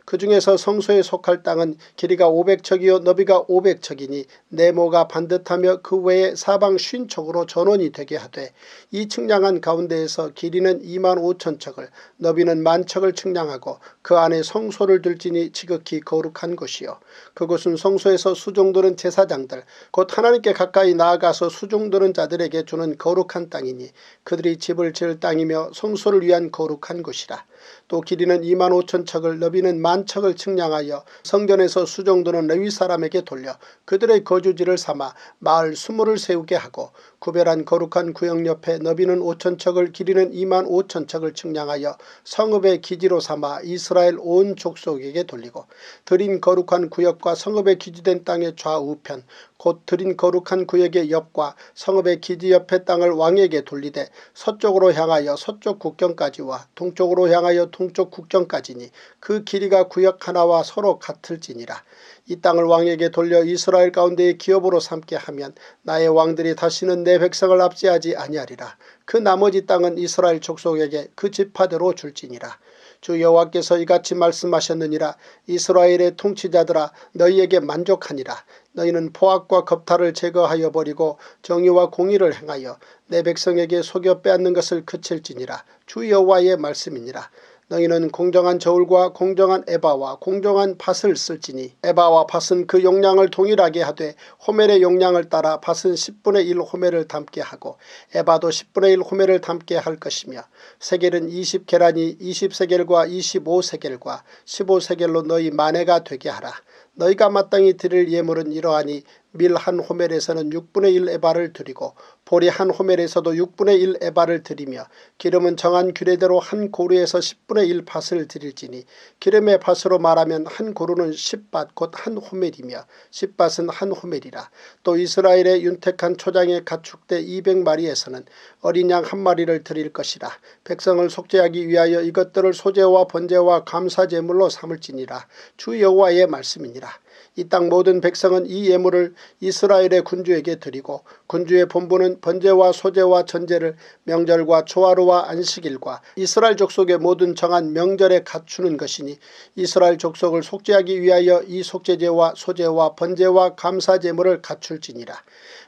그 중에서 성소에 속할 땅은 길이가 500척이요 너비가 500척이니 네모가 반듯하며 그 외에 사방 50척으로 전원이 되게 하되 이 측량한 가운데에서 길이는 25,000척을 너비는 10,000척을 측량하고 그 안에 성소를 둘지니 지극히 거룩한 곳이요 그곳은 성소에서 수종드는 제사장들 곧 하나님께 가까이 나아가서 수종드는 자들에게 주는 거룩한 땅이니 그들이 집을 지을 땅이며 성소를 위한 거룩한 곳이라. 또 길이는 25,000척을 너비는 10,000척을 측량하여 성전에서 수종드는 레위 사람에게 돌려 그들의 거주지를 삼아 마을 수모를 세우게 하고 구별한 거룩한 구역 옆에 너비는 5,000척을 길이는 25,000척을 측량하여 성읍의 기지로 삼아 이스라엘 온 족속에게 돌리고 드린 거룩한 구역과 성읍의 기지된 땅의 좌우편 곧 드린 거룩한 구역의 옆과 성읍의 기지 옆의 땅을 왕에게 돌리되 서쪽으로 향하여 서쪽 국경까지와 동쪽으로 향하여 동쪽 국경까지니 그 길이가 구역 하나와 서로 같을지니라. 이 땅을 왕에게 돌려 이스라엘 가운데의 기업으로 삼게 하면 나의 왕들이 다시는 내 백성을 압제하지 아니하리라. 그 나머지 땅은 이스라엘 족속에게 그 지파대로 줄지니라. 주 여호와께서 이같이 말씀하셨느니라. 이스라엘의 통치자들아 너희에게 만족하니라. 너희는 포악과 겁탈을 제거하여 버리고 정의와 공의를 행하여 내 백성에게 속여 빼앗는 것을 그칠지니라. 주 여호와의 말씀이니라. 너희는 공정한 저울과 공정한 에바와 공정한 밭을 쓸지니 에바와 밭은 그 용량을 동일하게 하되 호멜의 용량을 따라 밭은 10분의 1 호멜을 담게 하고 에바도 10분의 1 호멜을 담게 할 것이며 세겔은 20계란이 20세겔과 25세겔과 15세겔로 너희 만회가 되게 하라. 너희가 마땅히 드릴 예물은 이러하니 밀 한 호멜에서는 6분의 1 에바를 드리고 보리 한 호멜에서도 6분의 1 에바를 드리며 기름은 정한 규례대로 한 고루에서 10분의 1 밭을 드릴지니 기름의 밭으로 말하면 한 고루는 10밭 곧 한 호멜이며 10밭은 한 호멜이라. 또 이스라엘의 윤택한 초장의 가축대 200마리에서는 어린 양 한 마리를 드릴 것이라. 백성을 속죄하기 위하여 이것들을 소제와 번제와 감사제물로 삼을지니라. 주 여호와의 말씀이니라. 이 땅 모든 백성은 이 예물을 이스라엘의 군주에게 드리고 군주의 본부는 번제와 소제와 전제를 명절과 초하루와 안식일과 이스라엘 족속의 모든 정한 명절에 갖추는 것이니 이스라엘 족속을 속죄하기 위하여 이 속죄제와 소제와 번제와 감사제물을 갖출지니라.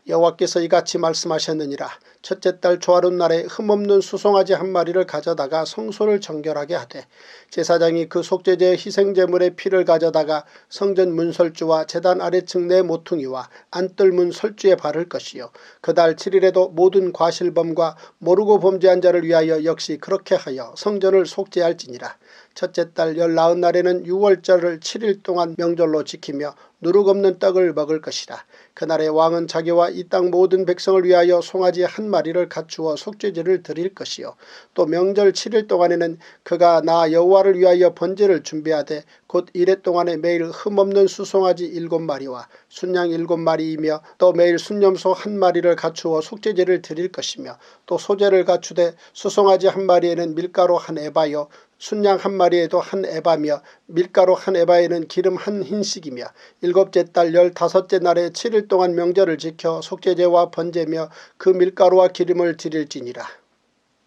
여호와께서 이같이 말씀하셨느니라. 첫째 달 초하룻날에 흠없는 수송아지 한 마리를 가져다가 성소를 정결하게 하되 제사장이 그 속죄제 희생제물의 피를 가져다가 성전 문설주와 제단 아래층 내 모퉁이와 안뜰문 설주에 바를 것이요 그 달 7일에도 모든 과실범과 모르고 범죄한 자를 위하여 역시 그렇게 하여 성전을 속죄할지니라. 첫째 달 19날에는 6월절을 7일 동안 명절로 지키며 누룩 없는 떡을 먹을 것이라. 그날에 왕은 자기와 이 땅 모든 백성을 위하여 송아지 한 마리를 갖추어 속죄제를 드릴 것이요 또 명절 7일 동안에는 그가 나 여호와를 위하여 번제를 준비하되 곧 이래 동안에 매일 흠없는 수송아지 7마리와 순양 7마리이며 또 매일 순염소 한 마리를 갖추어 속죄제를 드릴 것이며 또 소제를 갖추되 수송아지 한 마리에는 밀가루 한 에바요 순양 한 마리에도 한 에바며 밀가루 한 에바에는 기름 한 흰씩이며 일곱째 달 15째 날에 7일 동안 명절을 지켜 속죄제와 번제며 그 밀가루와 기름을 드릴지니라.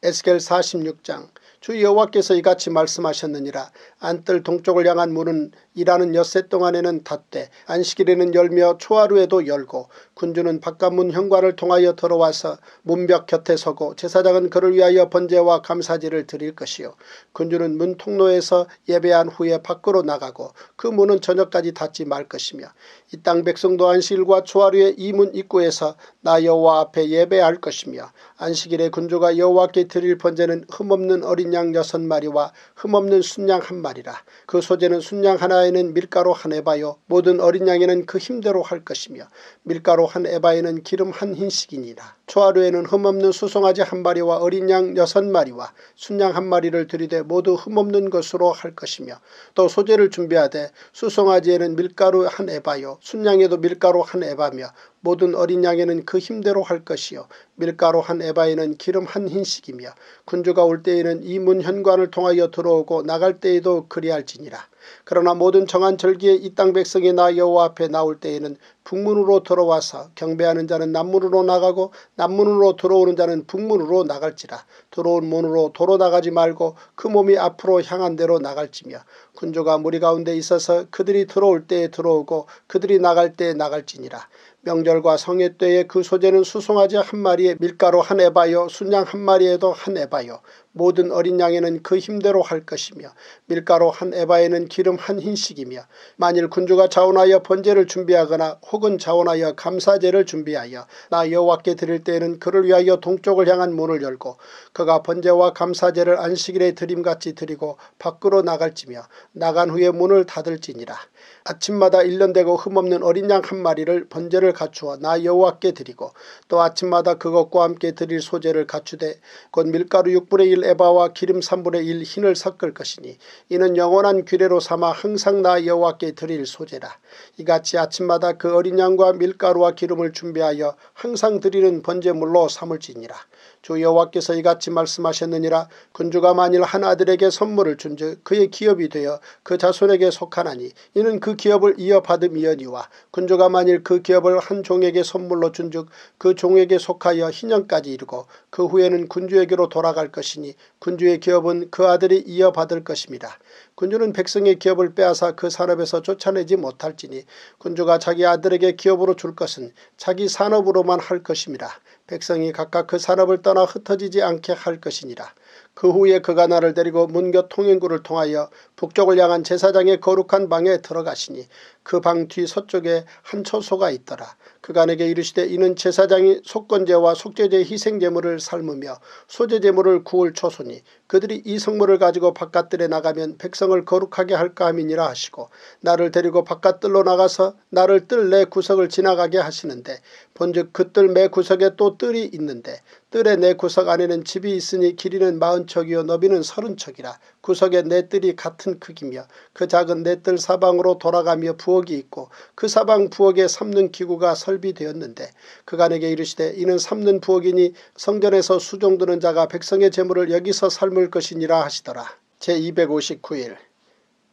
에스겔 46장. 주 여호와께서 이같이 말씀하셨느니라. 안뜰 동쪽을 향한 문은 일하는 엿새 동안에는 닫되 안식일에는 열며 초하루에도 열고 군주는 바깥문 현관을 통하여 들어와서 문벽 곁에 서고 제사장은 그를 위하여 번제와 감사제를 드릴 것이요 군주는 문 통로에서 예배한 후에 밖으로 나가고 그 문은 저녁까지 닫지 말 것이며 이 땅 백성도 안식일과 초하루에 이 문 입구에서 나 여호와 앞에 예배할 것이며 안식일에 군주가 여호와께 드릴 번제는 흠없는 어린 양 6마리와 흠없는 순양 한 마리라. 그 소제는 순양 하나에 에바에는 밀가루 한 에바요 모든 어린 양에는 그 힘대로 할 것이며 밀가루 한 에바에는 기름 한 흰씩이니라. 초하루에는 흠없는 수송아지 한 마리와 어린 양 6마리와 순양 한 마리를 들이되 모두 흠없는 것으로 할 것이며 또 소재를 준비하되 수송아지에는 밀가루 한 에바요 순양에도 밀가루 한 에바며 모든 어린 양에는 그 힘대로 할 것이요 밀가루 한 에바에는 기름 한 흰씩이며 군주가 올 때에는 이 문 현관을 통하여 들어오고 나갈 때에도 그리할지니라. 그러나 모든 정한 절기에 이 땅 백성이 나 여호와 앞에 나올 때에는 북문으로 들어와서 경배하는 자는 남문으로 나가고 남문으로 들어오는 자는 북문으로 나갈지라. 들어온 문으로 도로 나가지 말고 그 몸이 앞으로 향한 대로 나갈지며 군주가 무리 가운데 있어서 그들이 들어올 때에 들어오고 그들이 나갈 때에 나갈지니라. 명절과 성회 때에 그 소재는 수송아지 한 마리에 밀가루 한 에바요 순양 한 마리에도 한 에바요 모든 어린 양에는 그 힘대로 할 것이며 밀가루 한 에바에는 기름 한 흰씩이며 만일 군주가 자원하여 번제를 준비하거나 혹은 자원하여 감사제를 준비하여 나 여호와께 드릴 때에는 그를 위하여 동쪽을 향한 문을 열고 그가 번제와 감사제를 안식일에 드림같이 드리고 밖으로 나갈지며 나간 후에 문을 닫을지니라. 아침마다 1년 되고 흠없는 어린 양 한 마리를 번제를 갖추어 나 여호와께 드리고 또 아침마다 그것과 함께 드릴 소제를 갖추되 곧 밀가루 6분의 1 에바와 기름 3분의 1 흰을 섞을 것이니 이는 영원한 규례로 삼아 항상 나 여호와께 드릴 소제라. 이같이 아침마다 그 어린 양과 밀가루와 기름을 준비하여 항상 드리는 번제물로 삼을지니라. 주 여호와께서 이같이 말씀하셨느니라. 군주가 만일 한 아들에게 선물을 준즉 그의 기업이 되어 그 자손에게 속하나니 이는 그 기업을 이어받음이여니와 군주가 만일 그 기업을 한 종에게 선물로 준즉 그 종에게 속하여 희년까지 이르고 그 후에는 군주에게로 돌아갈 것이니 군주의 기업은 그 아들이 이어받을 것입니다. 군주는 백성의 기업을 빼앗아 그 산업에서 쫓아내지 못할지니 군주가 자기 아들에게 기업으로 줄 것은 자기 산업으로만 할 것입니다. 백성이 각각 그 산업을 떠나 흩어지지 않게 할 것이니라. 그 후에 그가 나를 데리고 문곁 통행구를 통하여 북쪽을 향한 제사장의 거룩한 방에 들어가시니 그 방 뒤 서쪽에 한 처소가 있더라. 그가 내게 이르시되 이는 제사장이 속건제와 속죄제 희생제물을 삶으며 소제제물을 구울 처소니 그들이 이 성물을 가지고 바깥들에 나가면 백성을 거룩하게 할까 함이니라 하시고 나를 데리고 바깥들로 나가서 나를 뜰 내 구석을 지나가게 하시는데 본즉 그 뜰 매 구석에 또 뜰이 있는데 뜰의 내 구석 안에는 집이 있으니 길이는 40척이요 너비는 30척이라. 구석에 네 뜰이 같은 크기며 그 작은 네 뜰 사방으로 돌아가며 부엌이 있고 그 사방 부엌에 삶는 기구가 설비되었는데 그가 내게 이르시되 이는 삶는 부엌이니 성전에서 수종드는 자가 백성의 재물을 여기서 삶을 것이니라 하시더라. 제259일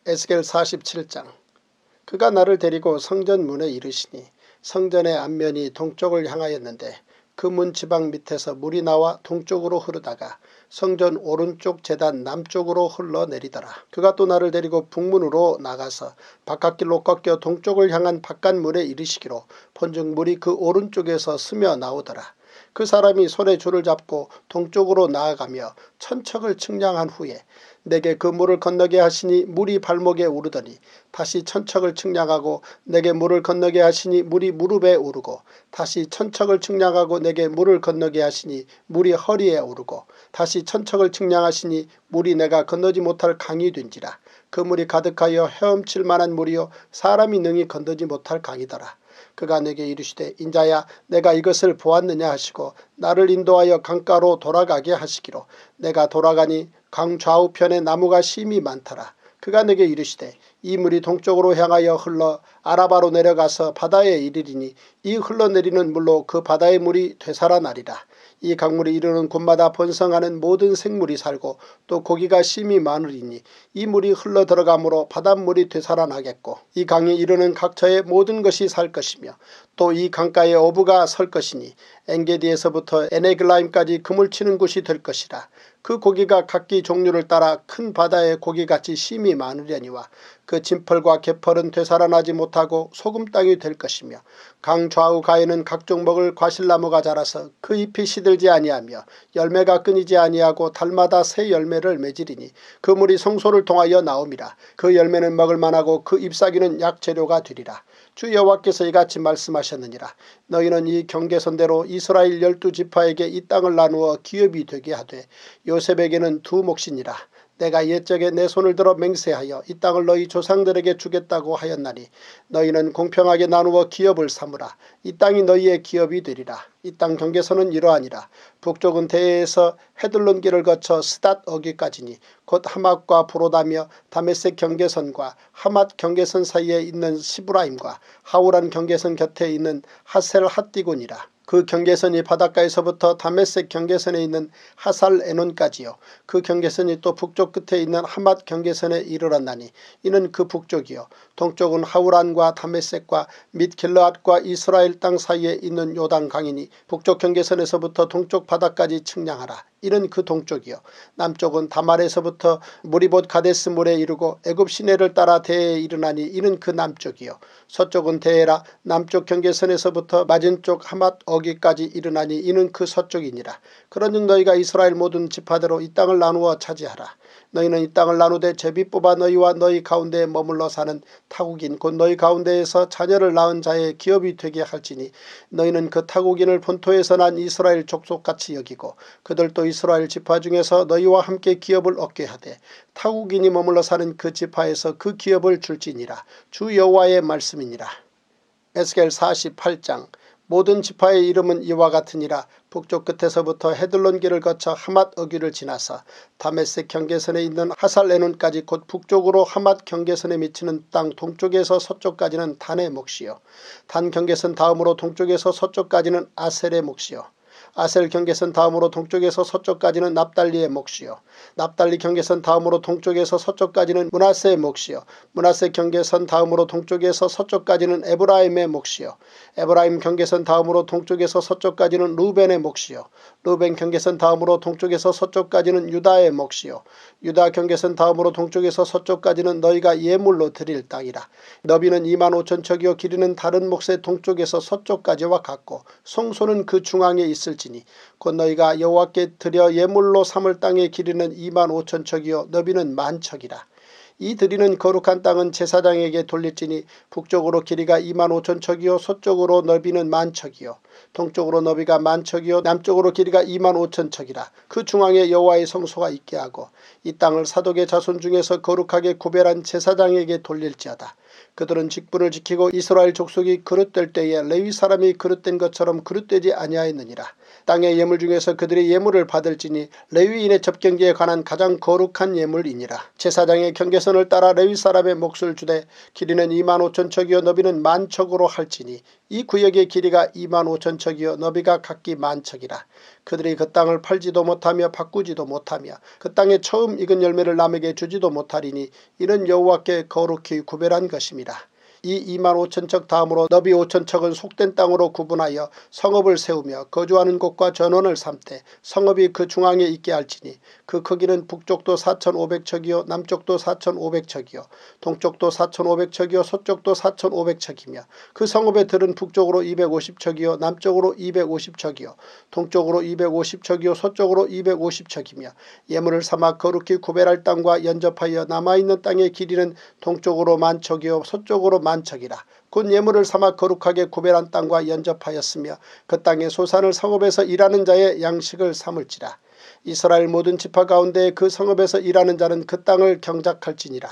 에스겔 47장. 그가 나를 데리고 성전 문에 이르시니 성전의 앞면이 동쪽을 향하였는데 그 문 지방 밑에서 물이 나와 동쪽으로 흐르다가 성전 오른쪽 제단 남쪽으로 흘러내리더라. 그가 또 나를 데리고 북문으로 나가서 바깥길로 꺾여 동쪽을 향한 바깥문에 이르시기로 본즉 물이 그 오른쪽에서 스며 나오더라. 그 사람이 손에 줄을 잡고 동쪽으로 나아가며 천척을 측량한 후에 내게 그 물을 건너게 하시니 물이 발목에 오르더니 다시 천척을 측량하고 내게 물을 건너게 하시니 물이 무릎에 오르고 다시 천척을 측량하고 내게 물을 건너게 하시니 물이 허리에 오르고 다시 천척을 측량하시니 물이 내가 건너지 못할 강이 된지라. 그 물이 가득하여 헤엄칠 만한 물이요 사람이 능히 건너지 못할 강이더라. 그가 내게 이르시되 인자야 내가 이것을 보았느냐 하시고 나를 인도하여 강가로 돌아가게 하시기로 내가 돌아가니 강 좌우편에 나무가 심이 많더라. 그가 내게 이르시되 이 물이 동쪽으로 향하여 흘러 아라바로 내려가서 바다에 이르리니 이 흘러내리는 물로 그 바다의 물이 되살아나리라. 이 강물이 이르는 곳마다 번성하는 모든 생물이 살고 또 고기가 심이 많으리니 이 물이 흘러 들어가므로 바닷물이 되살아나겠고 이 강이 이르는 각처에 모든 것이 살 것이며 또 이 강가에 어부가 설 것이니 엔게디에서부터 에네글라임까지 그물 치는 곳이 될 것이라. 그 고기가 각기 종류를 따라 큰 바다의 고기같이 심이 많으려니와 그 진펄과 개펄은 되살아나지 못하고 소금 땅이 될 것이며 강 좌우 가에는 각종 먹을 과실나무가 자라서 그 잎이 시들지 아니하며 열매가 끊이지 아니하고 달마다 새 열매를 맺으리니 그 물이 성소를 통하여 나옴이라. 그 열매는 먹을 만하고 그 잎사귀는 약재료가 되리라. 주 여호와께서 이같이 말씀하셨느니라. 너희는 이 경계선대로 이스라엘 12지파에게 이 땅을 나누어 기업이 되게 하되 요셉에게는 2 몫이니라. 내가 옛적에 내 손을 들어 맹세하여 이 땅을 너희 조상들에게 주겠다고 하였나니 너희는 공평하게 나누어 기업을 삼으라. 이 땅이 너희의 기업이 되리라. 이 땅 경계선은 이러하니라. 북쪽은 대해에서 헤들론 길을 거쳐 스닷 어기까지니 곧 하맛과 브로다며 다메섹 경계선과 하맛 경계선 사이에 있는 시브라임과 하우란 경계선 곁에 있는 하셀 핫디곤이라. 그 경계선이 바닷가에서부터 다메섹 경계선에 있는 하살 에논까지요. 그 경계선이 또 북쪽 끝에 있는 하맛 경계선에 이르렀나니 이는 그 북쪽이요. 동쪽은 하우란과 다메섹과 및 길르앗과 이스라엘 땅 사이에 있는 요단 강이니 북쪽 경계선에서부터 동쪽 바다까지 측량하라. 이는 그 동쪽이요. 남쪽은 다말에서부터 무리봇 가데스 물에 이르고 애굽 시내를 따라 대해에 이르나니 이는 그 남쪽이요. 서쪽은 대해라. 남쪽 경계선에서부터 맞은쪽 하맛 어기까지 이르나니 이는 그 서쪽이니라. 그런즉 너희가 이스라엘 모든 지파대로 이 땅을 나누어 차지하라. 너희는 이 땅을 나누되 제비 뽑아 너희와 너희 가운데에 머물러 사는 타국인 곧 너희 가운데에서 자녀를 낳은 자의 기업이 되게 할지니 너희는 그 타국인을 본토에서 난 이스라엘 족속같이 여기고 그들도 이스라엘 지파 중에서 너희와 함께 기업을 얻게 하되 타국인이 머물러 사는 그 지파에서 그 기업을 줄지니라. 주 여호와의 말씀이니라. 에스겔 48장. 모든 지파의 이름은 이와 같으니라. 북쪽 끝에서부터 헤들론 길을 거쳐 하맛 어귀를 지나서 다메섹 경계선에 있는 하살 에논까지 곧 북쪽으로 하맛 경계선에 미치는 땅 동쪽에서 서쪽까지는 단의 몫이요. 단 경계선 다음으로 동쪽에서 서쪽까지는 아셀의 몫이요. 아셀 경계선 다음으로 동쪽에서 서쪽까지는 납달리의 몫이요. 납달리 경계선 다음으로 동쪽에서 서쪽까지는 므낫세의 몫이요. 므낫세 경계선 다음으로 동쪽에서 서쪽까지는 에브라임의 몫이요. 에브라임 경계선 다음으로 동쪽에서 서쪽까지는 루벤의 몫이요. 루벤 경계선 다음으로 동쪽에서 서쪽까지는 유다의 몫이요. 유다 경계선 다음으로 동쪽에서 서쪽까지는 너희가 예물로 드릴 땅이라. 너비는 25,000척이요 길이는 다른 몫의 동쪽에서 서쪽까지와 같고 성소는 그 중앙에 있을지니 곧 너희가 여호와께 드려 예물로 삼을 땅의 길이는 25,000척이요 너비는 10,000척이라. 이 드리는 거룩한 땅은 제사장에게 돌릴지니 북쪽으로 길이가 25,000척이요 서쪽으로 너비는 10,000척이요 동쪽으로 너비가 10,000척이요 남쪽으로 길이가 25,000척이라. 그 중앙에 여호와의 성소가 있게 하고 이 땅을 사독의 자손 중에서 거룩하게 구별한 제사장에게 돌릴지어다. 그들은 직분을 지키고 이스라엘 족속이 그릇될 때에 레위 사람이 그릇된 것처럼 그릇되지 아니하였느니라. 땅의 예물 중에서 그들이 예물을 받을지니 레위인의 접경기에 관한 가장 거룩한 예물이니라. 제사장의 경계선을 따라 레위 사람의 몫을 주되 길이는 25,000척이요 너비는 10,000척으로 할지니 이 구역의 길이가 25,000척이요 너비가 각기 10,000척이라. 그들이 그 땅을 팔지도 못하며 바꾸지도 못하며 그 땅에 처음 익은 열매를 남에게 주지도 못하리니 이는 여호와께 거룩히 구별한 것임이라. 이 25,000척 다음으로 너비 5,000척은 속된 땅으로 구분하여 성읍을 세우며 거주하는 곳과 전원을 삼되 성읍이 그 중앙에 있게 할지니 그 크기는 북쪽도 4,500척이요 남쪽도 4,500척이요 동쪽도 4,500척이요 서쪽도 4,500척이며 그 성읍의 들은 북쪽으로 250척이요 남쪽으로 250척이요 동쪽으로 250척이요 서쪽으로 250척이며 예물을 삼아 거룩히 구별할 땅과 연접하여 남아있는 땅의 길이는 동쪽으로 10,000척이요 서쪽으로 10,000척이라. 곧 예물을 삼아 거룩하게 구별한 땅과 연접하였으며 그 땅의 소산을 성읍에서 일하는 자의 양식을 삼을지라. 이스라엘 모든 지파 가운데 그 성읍에서 일하는 자는 그 땅을 경작할지니라.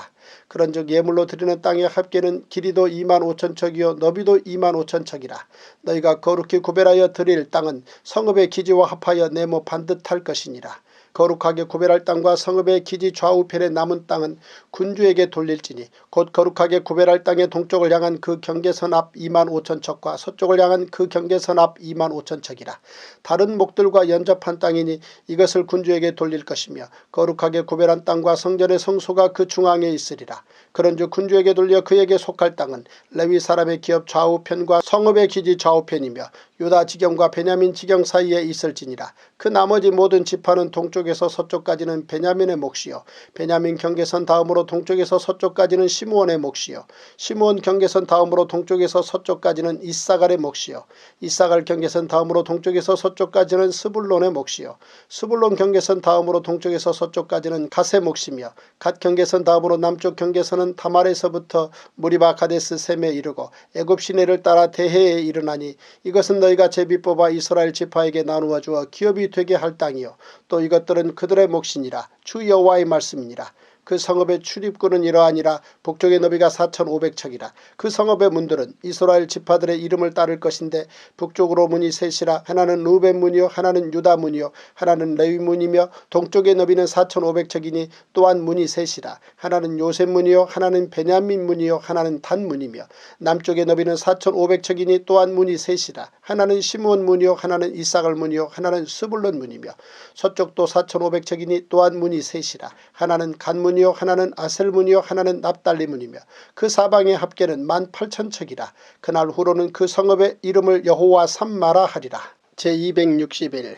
그런즉 예물로 드리는 땅의 합계는 길이도 25,000척이요 너비도 25,000척이라. 너희가 거룩히 구별하여 드릴 땅은 성읍의 기지와 합하여 네모 반듯할 것이니라. 거룩하게 구별할 땅과 성읍의 기지 좌우편에 남은 땅은 군주에게 돌릴지니 곧 거룩하게 구별할 땅의 동쪽을 향한 그 경계선 앞 25,000척과 서쪽을 향한 그 경계선 앞 25,000척이라. 다른 목들과 연접한 땅이니 이것을 군주에게 돌릴 것이며 거룩하게 구별한 땅과 성전의 성소가 그 중앙에 있으리라. 그런즉 군주에게 돌려 그에게 속할 땅은 레위 사람의 기업 좌우편과 성읍의 기지 좌우편이며 유다 지경과 베냐민 지경 사이에 있을지니라. 그 나머지 모든 지파는 동쪽에서 서쪽까지는 베냐민의 몫이요 베냐민 경계선 다음으로 동쪽에서 서쪽까지는 시므온의 몫이요 시므온 경계선 다음으로 동쪽에서 서쪽까지는 이사갈의 몫이요 이사갈 경계선 다음으로 동쪽에서 서쪽까지는 스불론의 몫이요 스불론 경계선 다음으로 동쪽에서 서쪽까지는 갓의 몫이며 갓 경계선 다음으로 남쪽 경계선은 여호와께서는 다말에서부터 무리바 가데스 셈에 이르고 애굽 시내를 따라 대해에 이르나니 이것은 너희가 제비 뽑아 이스라엘 지파에게 나누어 주어 기업이 되게 할 땅이요 또 이것들은 그들의 몫이니라. 주 여호와의 말씀이니라. 그 성읍의 출입구는 이러하니라. 북쪽의 너비가 4,500척이라. 그 성읍의 문들은 이스라엘 지파들의 이름을 따를 것인데 북쪽으로 문이 셋이라. 하나는 루벤 문이요 하나는 유다 문이요 하나는 레위 문이며 동쪽의 너비는 4,500척이니 또한 문이 셋이라. 하나는 요셉 문이요 하나는 베냐민 문이요 하나는 단 문이며 남쪽의 너비는 4,500척이니 또한 문이 셋이라. 하나는 시므온 문이요 하나는 이사갈 문이요 하나는 스불론 문이며 서쪽도 4,500척이니 또한 문이 셋이라. 하나는 간 문이요 하나는 아셀 문이요 하나는 납달리 문이며 그 사방의 합계는 18,000척이라. 그날 후로는 그 성읍의 이름을 여호와 삼마라 하리라. 제261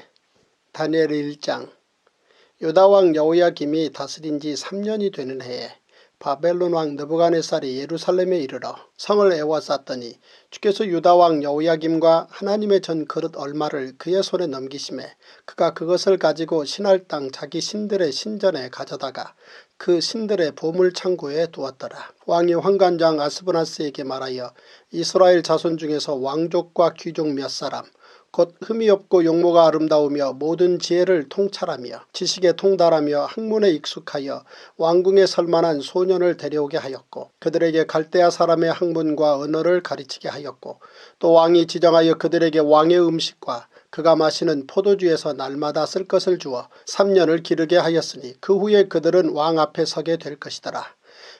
다니엘 1장. 유다왕 여호야김이 다스린 지 3년이 되는 해에 바벨론 왕 느부갓네살이 예루살렘에 이르러 성을 에워쌌더니 주께서 유다왕 여호야김과 하나님의 전 그릇 얼마를 그의 손에 넘기심에 그가 그것을 가지고 신할 땅 자기 신들의 신전에 가져다가 그 신들의 보물창고에 두었더라. 왕이 환관장 아스브나스에게 말하여 이스라엘 자손 중에서 왕족과 귀족 몇 사람 곧 흠이 없고 용모가 아름다우며 모든 지혜를 통찰하며 지식에 통달하며 학문에 익숙하여 왕궁에 설만한 소년을 데려오게 하였고 그들에게 갈대아 사람의 학문과 언어를 가르치게 하였고 또 왕이 지정하여 그들에게 왕의 음식과 그가 마시는 포도주에서 날마다 쓸 것을 주어 3년을 기르게 하였으니 그 후에 그들은 왕 앞에 서게 될 것이더라.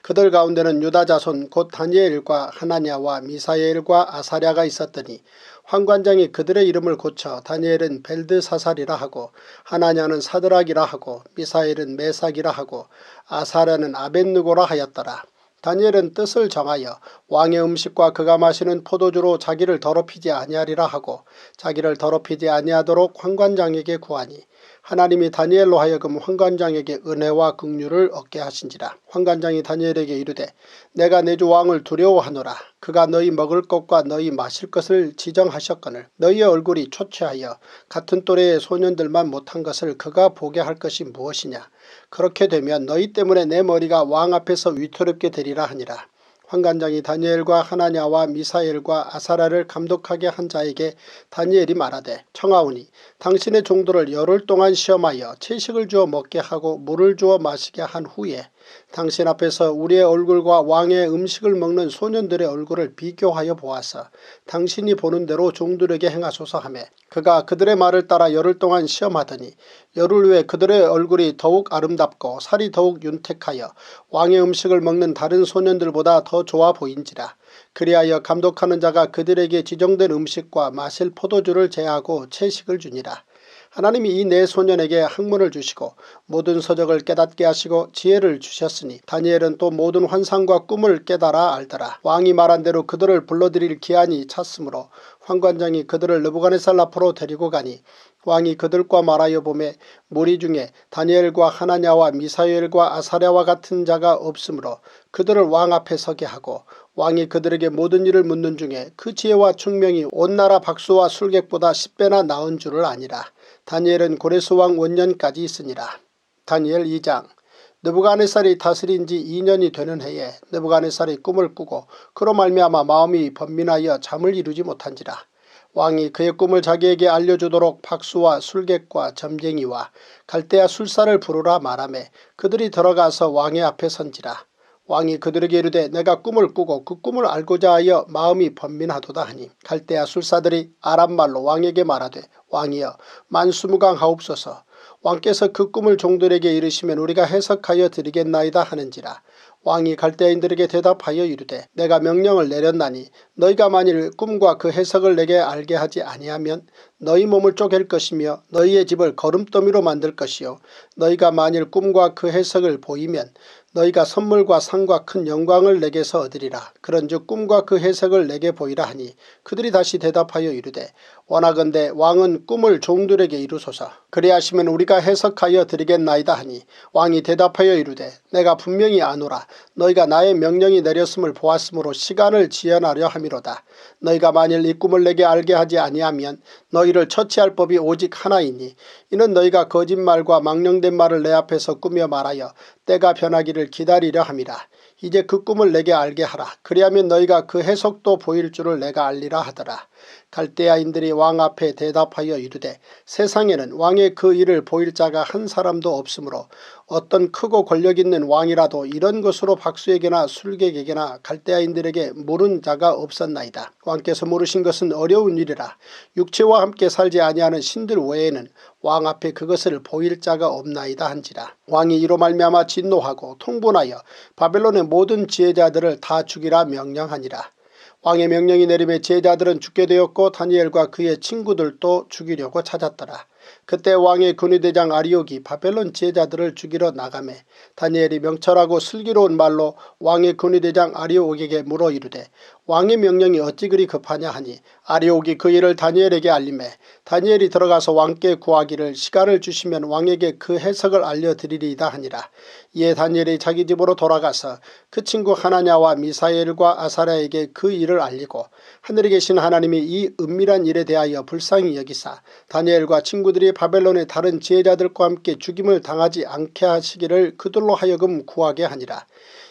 그들 가운데는 유다 자손 곧 다니엘과 하나냐와 미사엘과 아사랴가 있었더니 환관장이 그들의 이름을 고쳐 다니엘은 벨드사살이라 하고 하나냐는 사드락이라 하고 미사엘은 메삭이라 하고 아사랴는 아벳느고라 하였더라. 다니엘은 뜻을 정하여 왕의 음식과 그가 마시는 포도주로 자기를 더럽히지 아니하리라 하고 자기를 더럽히지 아니하도록 환관장에게 구하니 하나님이 다니엘로 하여금 환관장에게 은혜와 긍휼을 얻게 하신지라. 환관장이 다니엘에게 이르되 내가 내 주 왕을 두려워하노라. 그가 너희 먹을 것과 너희 마실 것을 지정하셨거늘 너희의 얼굴이 초췌하여 같은 또래의 소년들만 못한 것을 그가 보게 할 것이 무엇이냐. 그렇게 되면 너희 때문에 내 머리가 왕 앞에서 위태롭게 되리라 하니라. 환관장이 다니엘과 하나냐와 미사엘과 아사랴를 감독하게 한 자에게 다니엘이 말하되 청하오니 당신의 종들을 열흘 동안 시험하여 채식을 주어 먹게 하고 물을 주어 마시게 한 후에 당신 앞에서 우리의 얼굴과 왕의 음식을 먹는 소년들의 얼굴을 비교하여 보아서 당신이 보는 대로 종들에게 행하소서 하매 그가 그들의 말을 따라 열흘 동안 시험하더니 열흘 후에 그들의 얼굴이 더욱 아름답고 살이 더욱 윤택하여 왕의 음식을 먹는 다른 소년들보다 더 좋아 보인지라. 그리하여 감독하는 자가 그들에게 지정된 음식과 마실 포도주를 제하고 채식을 주니라. 하나님이 이 네 소년에게 학문을 주시고 모든 서적을 깨닫게 하시고 지혜를 주셨으니 다니엘은 또 모든 환상과 꿈을 깨달아 알더라. 왕이 말한 대로 그들을 불러들일 기한이 찼으므로 환관장이 그들을 느부갓네살 앞으로 데리고 가니 왕이 그들과 말하여 보매 무리 중에 다니엘과 하나냐와 미사엘과 아사랴와 같은 자가 없으므로 그들을 왕 앞에 서게 하고 왕이 그들에게 모든 일을 묻는 중에 그 지혜와 총명이 온 나라 박수와 술객보다 10배나 나은 줄을 아니라. 다니엘은 고레스 왕 원년까지 있으니라. 다니엘 2장. 느부갓네살이 다스린 지 2년이 되는 해에 느부갓네살이 꿈을 꾸고 그로 말미암아 마음이 번민하여 잠을 이루지 못한지라. 왕이 그의 꿈을 자기에게 알려주도록 박수와 술객과 점쟁이와 갈대아 술사를 부르라 말하매 그들이 들어가서 왕의 앞에 선지라. 왕이 그들에게 이르되 내가 꿈을 꾸고 그 꿈을 알고자 하여 마음이 번민하도다 하니 갈대아 술사들이 아람말로 왕에게 말하되 왕이여 만수무강하옵소서. 왕께서 그 꿈을 종들에게 이르시면 우리가 해석하여 드리겠나이다 하는지라. 왕이 갈대아인들에게 대답하여 이르되 내가 명령을 내렸나니 너희가 만일 꿈과 그 해석을 내게 알게 하지 아니하면 너희 몸을 쪼갤 것이며 너희의 집을 거름더미로 만들 것이요 너희가 만일 꿈과 그 해석을 보이면 너희가 선물과 상과 큰 영광을 내게서 얻으리라. 그런즉 꿈과 그 해석을 내게 보이라 하니 그들이 다시 대답하여 이르되 원하건대 왕은 꿈을 종들에게 이루소서. 그리하시면 우리가 해석하여 드리겠나이다 하니 왕이 대답하여 이르되 내가 분명히 아노라. 너희가 나의 명령이 내렸음을 보았으므로 시간을 지연하려 함이로다. 너희가 만일 이 꿈을 내게 알게 하지 아니하면 너희를 처치할 법이 오직 하나이니 이는 너희가 거짓말과 망령된 말을 내 앞에서 꾸며 말하여 때가 변하기를 기다리려 함이라. 이제 그 꿈을 내게 알게 하라. 그리하면 너희가 그 해석도 보일 줄을 내가 알리라 하더라. 갈대아인들이 왕 앞에 대답하여 이르되 세상에는 왕의 그 일을 보일 자가 한 사람도 없으므로 어떤 크고 권력 있는 왕이라도 이런 것으로 박수에게나 술객에게나 갈대아인들에게 물은 자가 없었나이다. 왕께서 물으신 것은 어려운 일이라. 육체와 함께 살지 아니하는 신들 외에는 왕 앞에 그것을 보일 자가 없나이다 한지라. 왕이 이로 말미암아 진노하고 통분하여 바벨론의 모든 지혜자들을 다 죽이라 명령하니라. 왕의 명령이 내림에 제자들은 죽게 되었고 다니엘과 그의 친구들도 죽이려고 찾았더라. 그때 왕의 군의대장 아리옥이 바벨론 제자들을 죽이러 나가매 다니엘이 명철하고 슬기로운 말로 왕의 군의대장 아리옥에게 물어 이르되 왕의 명령이 어찌 그리 급하냐 하니 아리옥이 그 일을 다니엘에게 알림해 다니엘이 들어가서 왕께 구하기를 시간을 주시면 왕에게 그 해석을 알려드리리이다 하니라. 이에 다니엘이 자기 집으로 돌아가서 그 친구 하나냐와 미사엘과 아사랴에게 그 일을 알리고 하늘에 계신 하나님이 이 은밀한 일에 대하여 불쌍히 여기사 다니엘과 친구들이 바벨론의 다른 지혜자들과 함께 죽임을 당하지 않게 하시기를 그들로 하여금 구하게 하니라.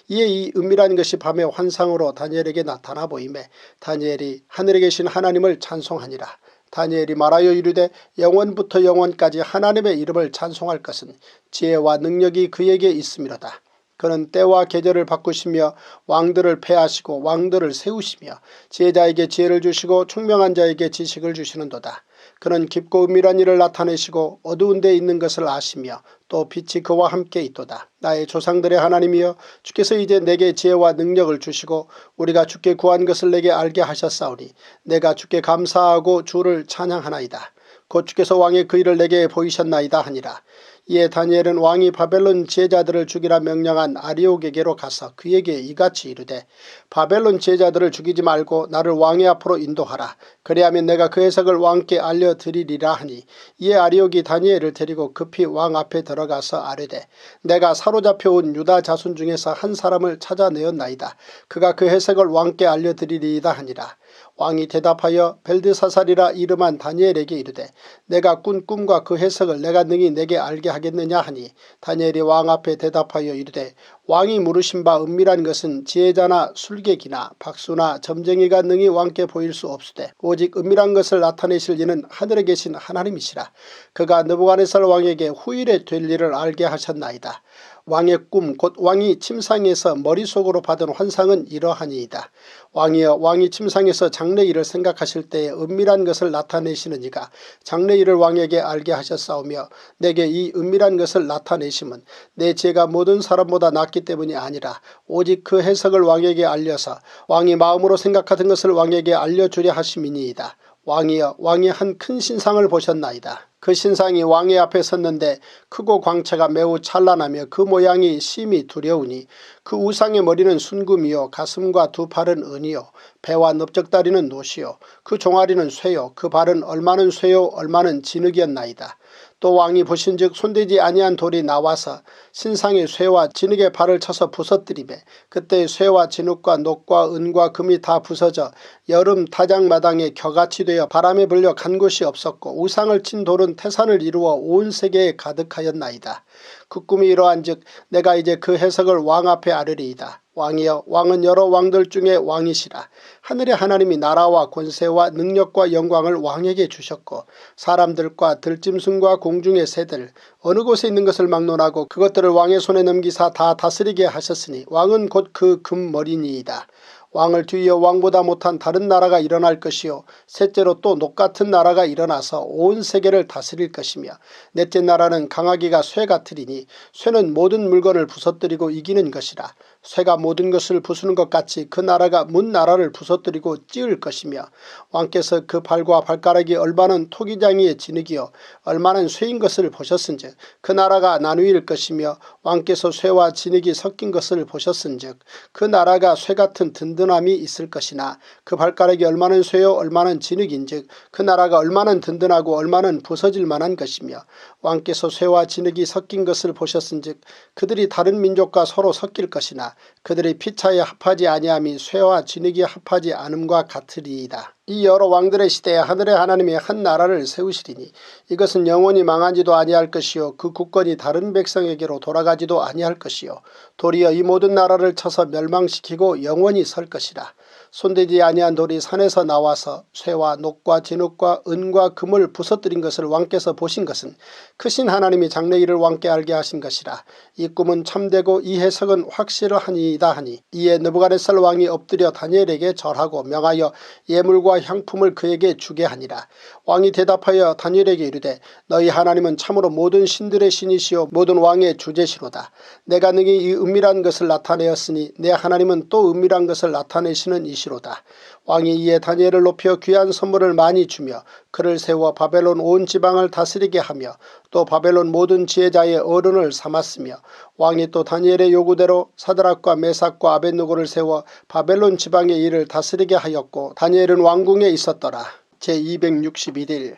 이에 이 은밀한 것이 밤의 환상으로 다니엘에게 나타나 보이매 다니엘이 하늘에 계신 하나님을 찬송하니라. 다니엘이 말하여 이르되 영원부터 영원까지 하나님의 이름을 찬송할 것은 지혜와 능력이 그에게 있음이로다. 그는 때와 계절을 바꾸시며 왕들을 패하시고 왕들을 세우시며 지혜자에게 지혜를 주시고 총명한 자에게 지식을 주시는도다. 그는 깊고 은밀한 일을 나타내시고 어두운 데 있는 것을 아시며 또 빛이 그와 함께 있도다. 나의 조상들의 하나님이여 주께서 이제 내게 지혜와 능력을 주시고 우리가 주께 구한 것을 내게 알게 하셨사오니 내가 주께 감사하고 주를 찬양하나이다. 곧 주께서 왕의 그 일을 내게 보이셨나이다 하니라. 이에 다니엘은 왕이 바벨론 지혜자들을 죽이라 명령한 아리옥에게로 가서 그에게 이같이 이르되 바벨론 지혜자들을 죽이지 말고 나를 왕의 앞으로 인도하라. 그리하면 내가 그 해석을 왕께 알려드리리라 하니 이에 아리옥이 다니엘을 데리고 급히 왕 앞에 들어가서 아뢰되 내가 사로잡혀온 유다 자손 중에서 한 사람을 찾아내었나이다. 그가 그 해석을 왕께 알려드리리이다 하니라. 왕이 대답하여 벨드사살이라 이름한 다니엘에게 이르되 내가 꾼 꿈과 그 해석을 내가 능히 내게 알게 하겠느냐 하니 다니엘이 왕 앞에 대답하여 이르되 왕이 물으신 바 은밀한 것은 지혜자나 술객이나 박수나 점쟁이가 능히 왕께 보일 수 없으되 오직 은밀한 것을 나타내실 이는 하늘에 계신 하나님이시라. 그가 느부갓네살 왕에게 후일에 될 일을 알게 하셨나이다. 왕의 꿈 곧 왕이 침상에서 머릿속으로 받은 환상은 이러하니이다. 왕이여 왕이 침상에서 장래일을 생각하실 때에 은밀한 것을 나타내시는 이가 장래일을 왕에게 알게 하셨사오며 내게 이 은밀한 것을 나타내심은 내 죄가 모든 사람보다 낫기 때문이 아니라 오직 그 해석을 왕에게 알려서 왕이 마음으로 생각하던 것을 왕에게 알려주려 하심이니이다. 왕이여 왕이 한 큰 신상을 보셨나이다. 그 신상이 왕의 앞에 섰는데 크고 광채가 매우 찬란하며 그 모양이 심히 두려우니 그 우상의 머리는 순금이요 가슴과 두 팔은 은이요 배와 넓적다리는 노시요 그 종아리는 쇠요 그 발은 얼마는 쇠요 얼마는 진흙이었나이다. 또 왕이 보신즉 손대지 아니한 돌이 나와서 신상의 쇠와 진흙의 발을 쳐서 부서뜨리매 그때 쇠와 진흙과 녹과 은과 금이 다 부서져 여름 타작마당에 겨같이 되어 바람에 불려 간 곳이 없었고 우상을 친 돌은 태산을 이루어 온 세계에 가득하였나이다. 그 꿈이 이러한즉 내가 이제 그 해석을 왕 앞에 아뢰리이다. 왕이여 왕은 여러 왕들 중에 왕이시라. 하늘의 하나님이 나라와 권세와 능력과 영광을 왕에게 주셨고 사람들과 들짐승과 공중의 새들 어느 곳에 있는 것을 막론하고 그것들을 왕의 손에 넘기사 다 다스리게 하셨으니 왕은 곧 그 금머리니이다. 왕을 뒤이어 왕보다 못한 다른 나라가 일어날 것이요 셋째로 또 녹같은 나라가 일어나서 온 세계를 다스릴 것이며 넷째 나라는 강하기가 쇠 같으리니 쇠는 모든 물건을 부서뜨리고 이기는 것이라. 쇠가 모든 것을 부수는 것 같이 그 나라가 문 나라를 부서뜨리고 찌을 것이며 왕께서 그 발과 발가락이 얼마는 토기장이의 진흙이요 얼마는 쇠인 것을 보셨은즉 그 나라가 나누일 것이며 왕께서 쇠와 진흙이 섞인 것을 보셨은즉 그 나라가 쇠같은 든든함이 있을 것이나 그 발가락이 얼마는 쇠요 얼마는 진흙인즉 그 나라가 얼마는 든든하고 얼마는 부서질 만한 것이며 왕께서 쇠와 진흙이 섞인 것을 보셨은즉 그들이 다른 민족과 서로 섞일 것이나 아니하리라. 그들이 피차에 합하지 아니함이 쇠와 진흙이 합하지 않음과 같으리이다. 이 여러 왕들의 시대에 하늘의 하나님이 한 나라를 세우시리니 이것은 영원히 망하지도 아니할 것이요 그 국권이 다른 백성에게로 돌아가지도 아니할 것이요 도리어 이 모든 나라를 쳐서 멸망시키고 영원히 설 것이라. 손대지 아니한 돌이 산에서 나와서 쇠와 녹과 진흙과 은과 금을 부서뜨린 것을 왕께서 보신 것은 크신 하나님이 장래일을 왕께 알게 하신 것이라. 이 꿈은 참되고 이 해석은 확실하니이다 하니 이에 느부갓네살 왕이 엎드려 다니엘에게 절하고 명하여 예물과 향품을 그에게 주게 하니라. 왕이 대답하여 다니엘에게 이르되 너희 하나님은 참으로 모든 신들의 신이시요 모든 왕의 주제시로다. 내가 능히 이 은밀한 것을 나타내었으니 내 하나님은 또 은밀한 것을 나타내시는 이시로다. 왕이 이에 다니엘을 높여 귀한 선물을 많이 주며 그를 세워 바벨론 온 지방을 다스리게 하며 또 바벨론 모든 지혜자의 어른을 삼았으며 왕이 또 다니엘의 요구대로 사드락과 메삭과 아벳느고를 세워 바벨론 지방의 일을 다스리게 하였고 다니엘은 왕궁에 있었더라. 제261일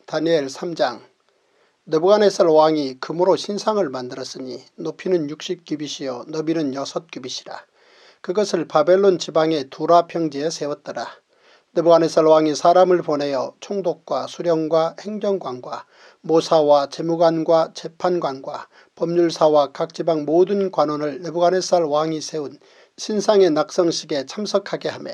다니엘 3장. 느부갓네살 왕이 금으로 신상을 만들었으니 높이는 60규빗이요 너비는 6규빗이라. 그것을 바벨론 지방의 두라 평지에 세웠더라. 느부갓네살 왕이 사람을 보내어 총독과 수령과 행정관과 모사와 재무관과 재판관과 법률사와 각 지방 모든 관원을 느부갓네살 왕이 세운 신상의 낙성식에 참석하게 하며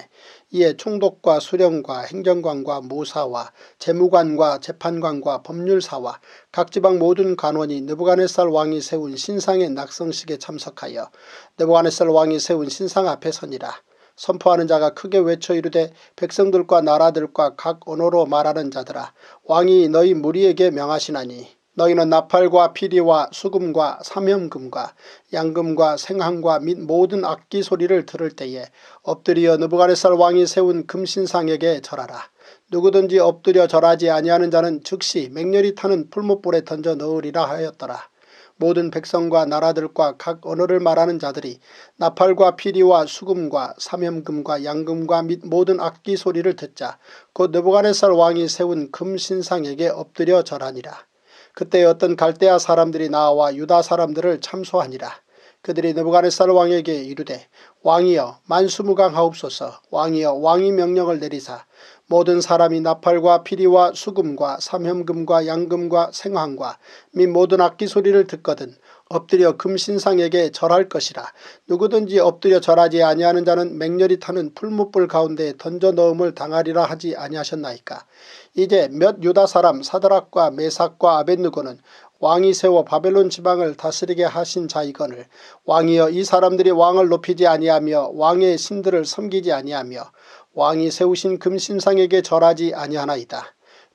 이에 총독과 수령과 행정관과 모사와 재무관과 재판관과 법률사와 각 지방 모든 관원이 느부갓네살 왕이 세운 신상의 낙성식에 참석하여 느부갓네살 왕이 세운 신상 앞에 서니라. 선포하는 자가 크게 외쳐 이르되 백성들과 나라들과 각 언어로 말하는 자들아 왕이 너희 무리에게 명하시나니 너희는 나팔과 피리와 수금과 삼염금과 양금과 생황과 및 모든 악기 소리를 들을 때에 엎드려 느부갓네살 왕이 세운 금신상에게 절하라. 누구든지 엎드려 절하지 아니하는 자는 즉시 맹렬히 타는 풀무불에 던져 넣으리라 하였더라. 모든 백성과 나라들과 각 언어를 말하는 자들이 나팔과 피리와 수금과 삼염금과 양금과 및 모든 악기 소리를 듣자 곧 느부갓네살 왕이 세운 금신상에게 엎드려 절하니라. 그때 어떤 갈대아 사람들이 나와 유다 사람들을 참소하니라. 그들이 느부갓네살 왕에게 이르되 왕이여 만수무강하옵소서. 왕이여 왕이 명령을 내리사 모든 사람이 나팔과 피리와 수금과 삼염금과 양금과 생황과 및 모든 악기 소리를 듣거든 엎드려 금신상에게 절할 것이라. 누구든지 엎드려 절하지 아니하는 자는 맹렬히 타는 풀무불 가운데 던져 넣음을 당하리라 하지 아니하셨나이까. 이제 몇 유다 사람 사드락과 메삭과 아벳느고는 왕이 세워 바벨론 지방을 다스리게 하신 자이거늘 왕이여 이 사람들이 왕을 높이지 아니하며 왕의 신들을 섬기지 아니하며 왕이 세우신 금신상에게 절하지 아니하나이다.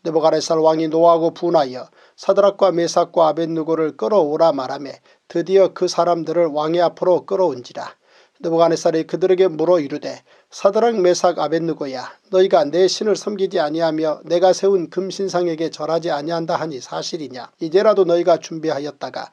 느부갓네살 왕이 노하고 분하여 사드락과 메삭과 아벳느고를 끌어오라 말하며 드디어 그 사람들을 왕의 앞으로 끌어온지라. 느부갓네살이 그들에게 물어 이르되 사드락 메삭 아벳느고야 너희가 내 신을 섬기지 아니하며 내가 세운 금신상에게 절하지 아니한다 하니 사실이냐. 이제라도 너희가 준비하였다가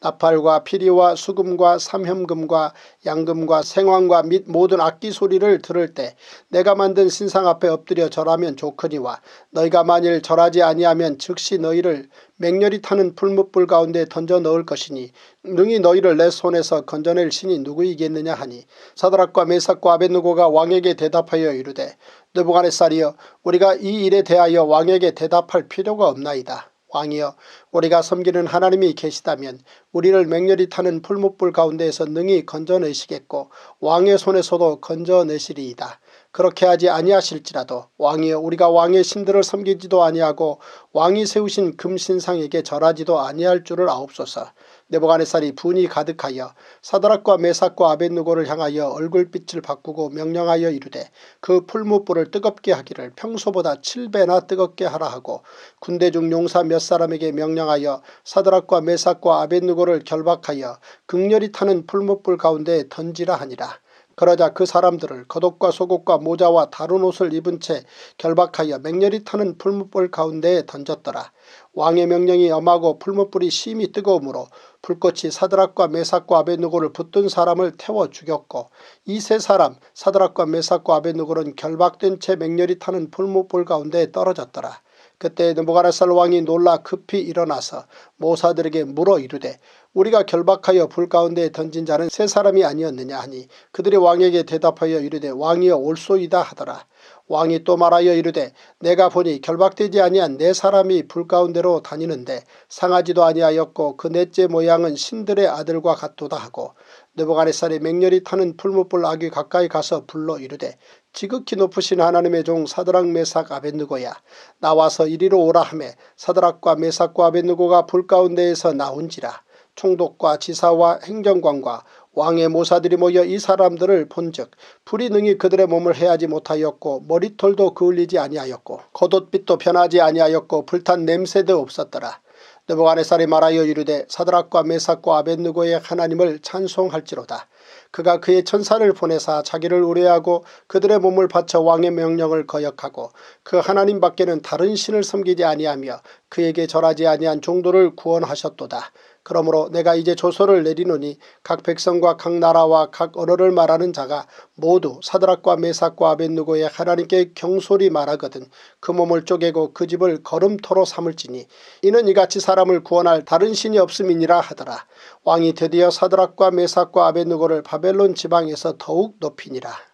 나팔과 피리와 수금과 삼염금과 양금과 생황과 및 모든 악기 소리를 들을 때 내가 만든 신상 앞에 엎드려 절하면 좋거니와 너희가 만일 절하지 아니하면 즉시 너희를 맹렬히 타는 풀무불 가운데 던져 넣을 것이니 능히 너희를 내 손에서 건져낼 신이 누구이겠느냐 하니 사드락과 메삭과 아벳느고가 왕에게 대답하여 이르되 느부갓네살이여 우리가 이 일에 대하여 왕에게 대답할 필요가 없나이다. 왕이여 우리가 섬기는 하나님이 계시다면 우리를 맹렬히 타는 풀무불 가운데에서 능히 건져내시겠고 왕의 손에서도 건져내시리이다. 그렇게 하지 아니하실지라도 왕이여 우리가 왕의 신들을 섬기지도 아니하고 왕이 세우신 금신상에게 절하지도 아니할 줄을 아옵소서. 느부갓네살이 분이 가득하여 사드락과 메삭과 아벳느고를 향하여 얼굴빛을 바꾸고 명령하여 이르되 그 풀무불을 뜨겁게 하기를 평소보다 7배나 뜨겁게 하라 하고 군대 중 용사 몇 사람에게 명령하여 사드락과 메삭과 아벳느고를 결박하여 극렬히 타는 풀무불 가운데 던지라 하니라. 그러자 그 사람들을 겉옷과 속옷과 모자와 다른 옷을 입은 채 결박하여 맹렬히 타는 풀무불 가운데에 던졌더라. 왕의 명령이 엄하고 풀무불이 심히 뜨거우므로 불꽃이 사드락과 메삭과 아벳느고를 붙든 사람을 태워 죽였고 이 세 사람 사드락과 메삭과 아벳느고는 결박된 채 맹렬히 타는 풀무불 가운데에 떨어졌더라. 그때 느부갓네살 왕이 놀라 급히 일어나서 모사들에게 물어 이르되 우리가 결박하여 불 가운데 던진 자는 세 사람이 아니었느냐 하니 그들이 왕에게 대답하여 이르되 왕이여 옳소이다 하더라. 왕이 또 말하여 이르되 내가 보니 결박되지 아니한 네 사람이 불 가운데로 다니는데 상하지도 아니하였고 그 넷째 모양은 신들의 아들과 같도다 하고 느부갓네살이 맹렬히 타는 풀무불 아귀 가까이 가서 불러 이르되 지극히 높으신 하나님의 종 사드락 메삭 아벳느고야 나와서 이리로 오라 하매 사드락과 메삭과 아벳느고가 불 가운데에서 나온지라. 총독과 지사와 행정관과 왕의 모사들이 모여 이 사람들을 본즉 불이 능히 그들의 몸을 해하지 못하였고 머리털도 그을리지 아니하였고 겉옷빛도 변하지 아니하였고 불탄 냄새도 없었더라. 느부갓네살이 말하여 이르되 사드락과 메삭과 아벳느고의 하나님을 찬송할지로다. 그가 그의 천사를 보내사 자기를 의뢰하고 그들의 몸을 바쳐 왕의 명령을 거역하고 그 하나님 밖에는 다른 신을 섬기지 아니하며 그에게 절하지 아니한 종도를 구원하셨도다. 그러므로 내가 이제 조서를 내리노니 각 백성과 각 나라와 각 언어를 말하는 자가 모두 사드락과 메삭과 아벳느고의 하나님께 경솔히 말하거든 그 몸을 쪼개고 그 집을 거름토로 삼을지니 이는 이같이 사람을 구원할 다른 신이 없음이니라 하더라. 왕이 드디어 사드락과 메삭과 아벳느고를 바벨론 지방에서 더욱 높이니라.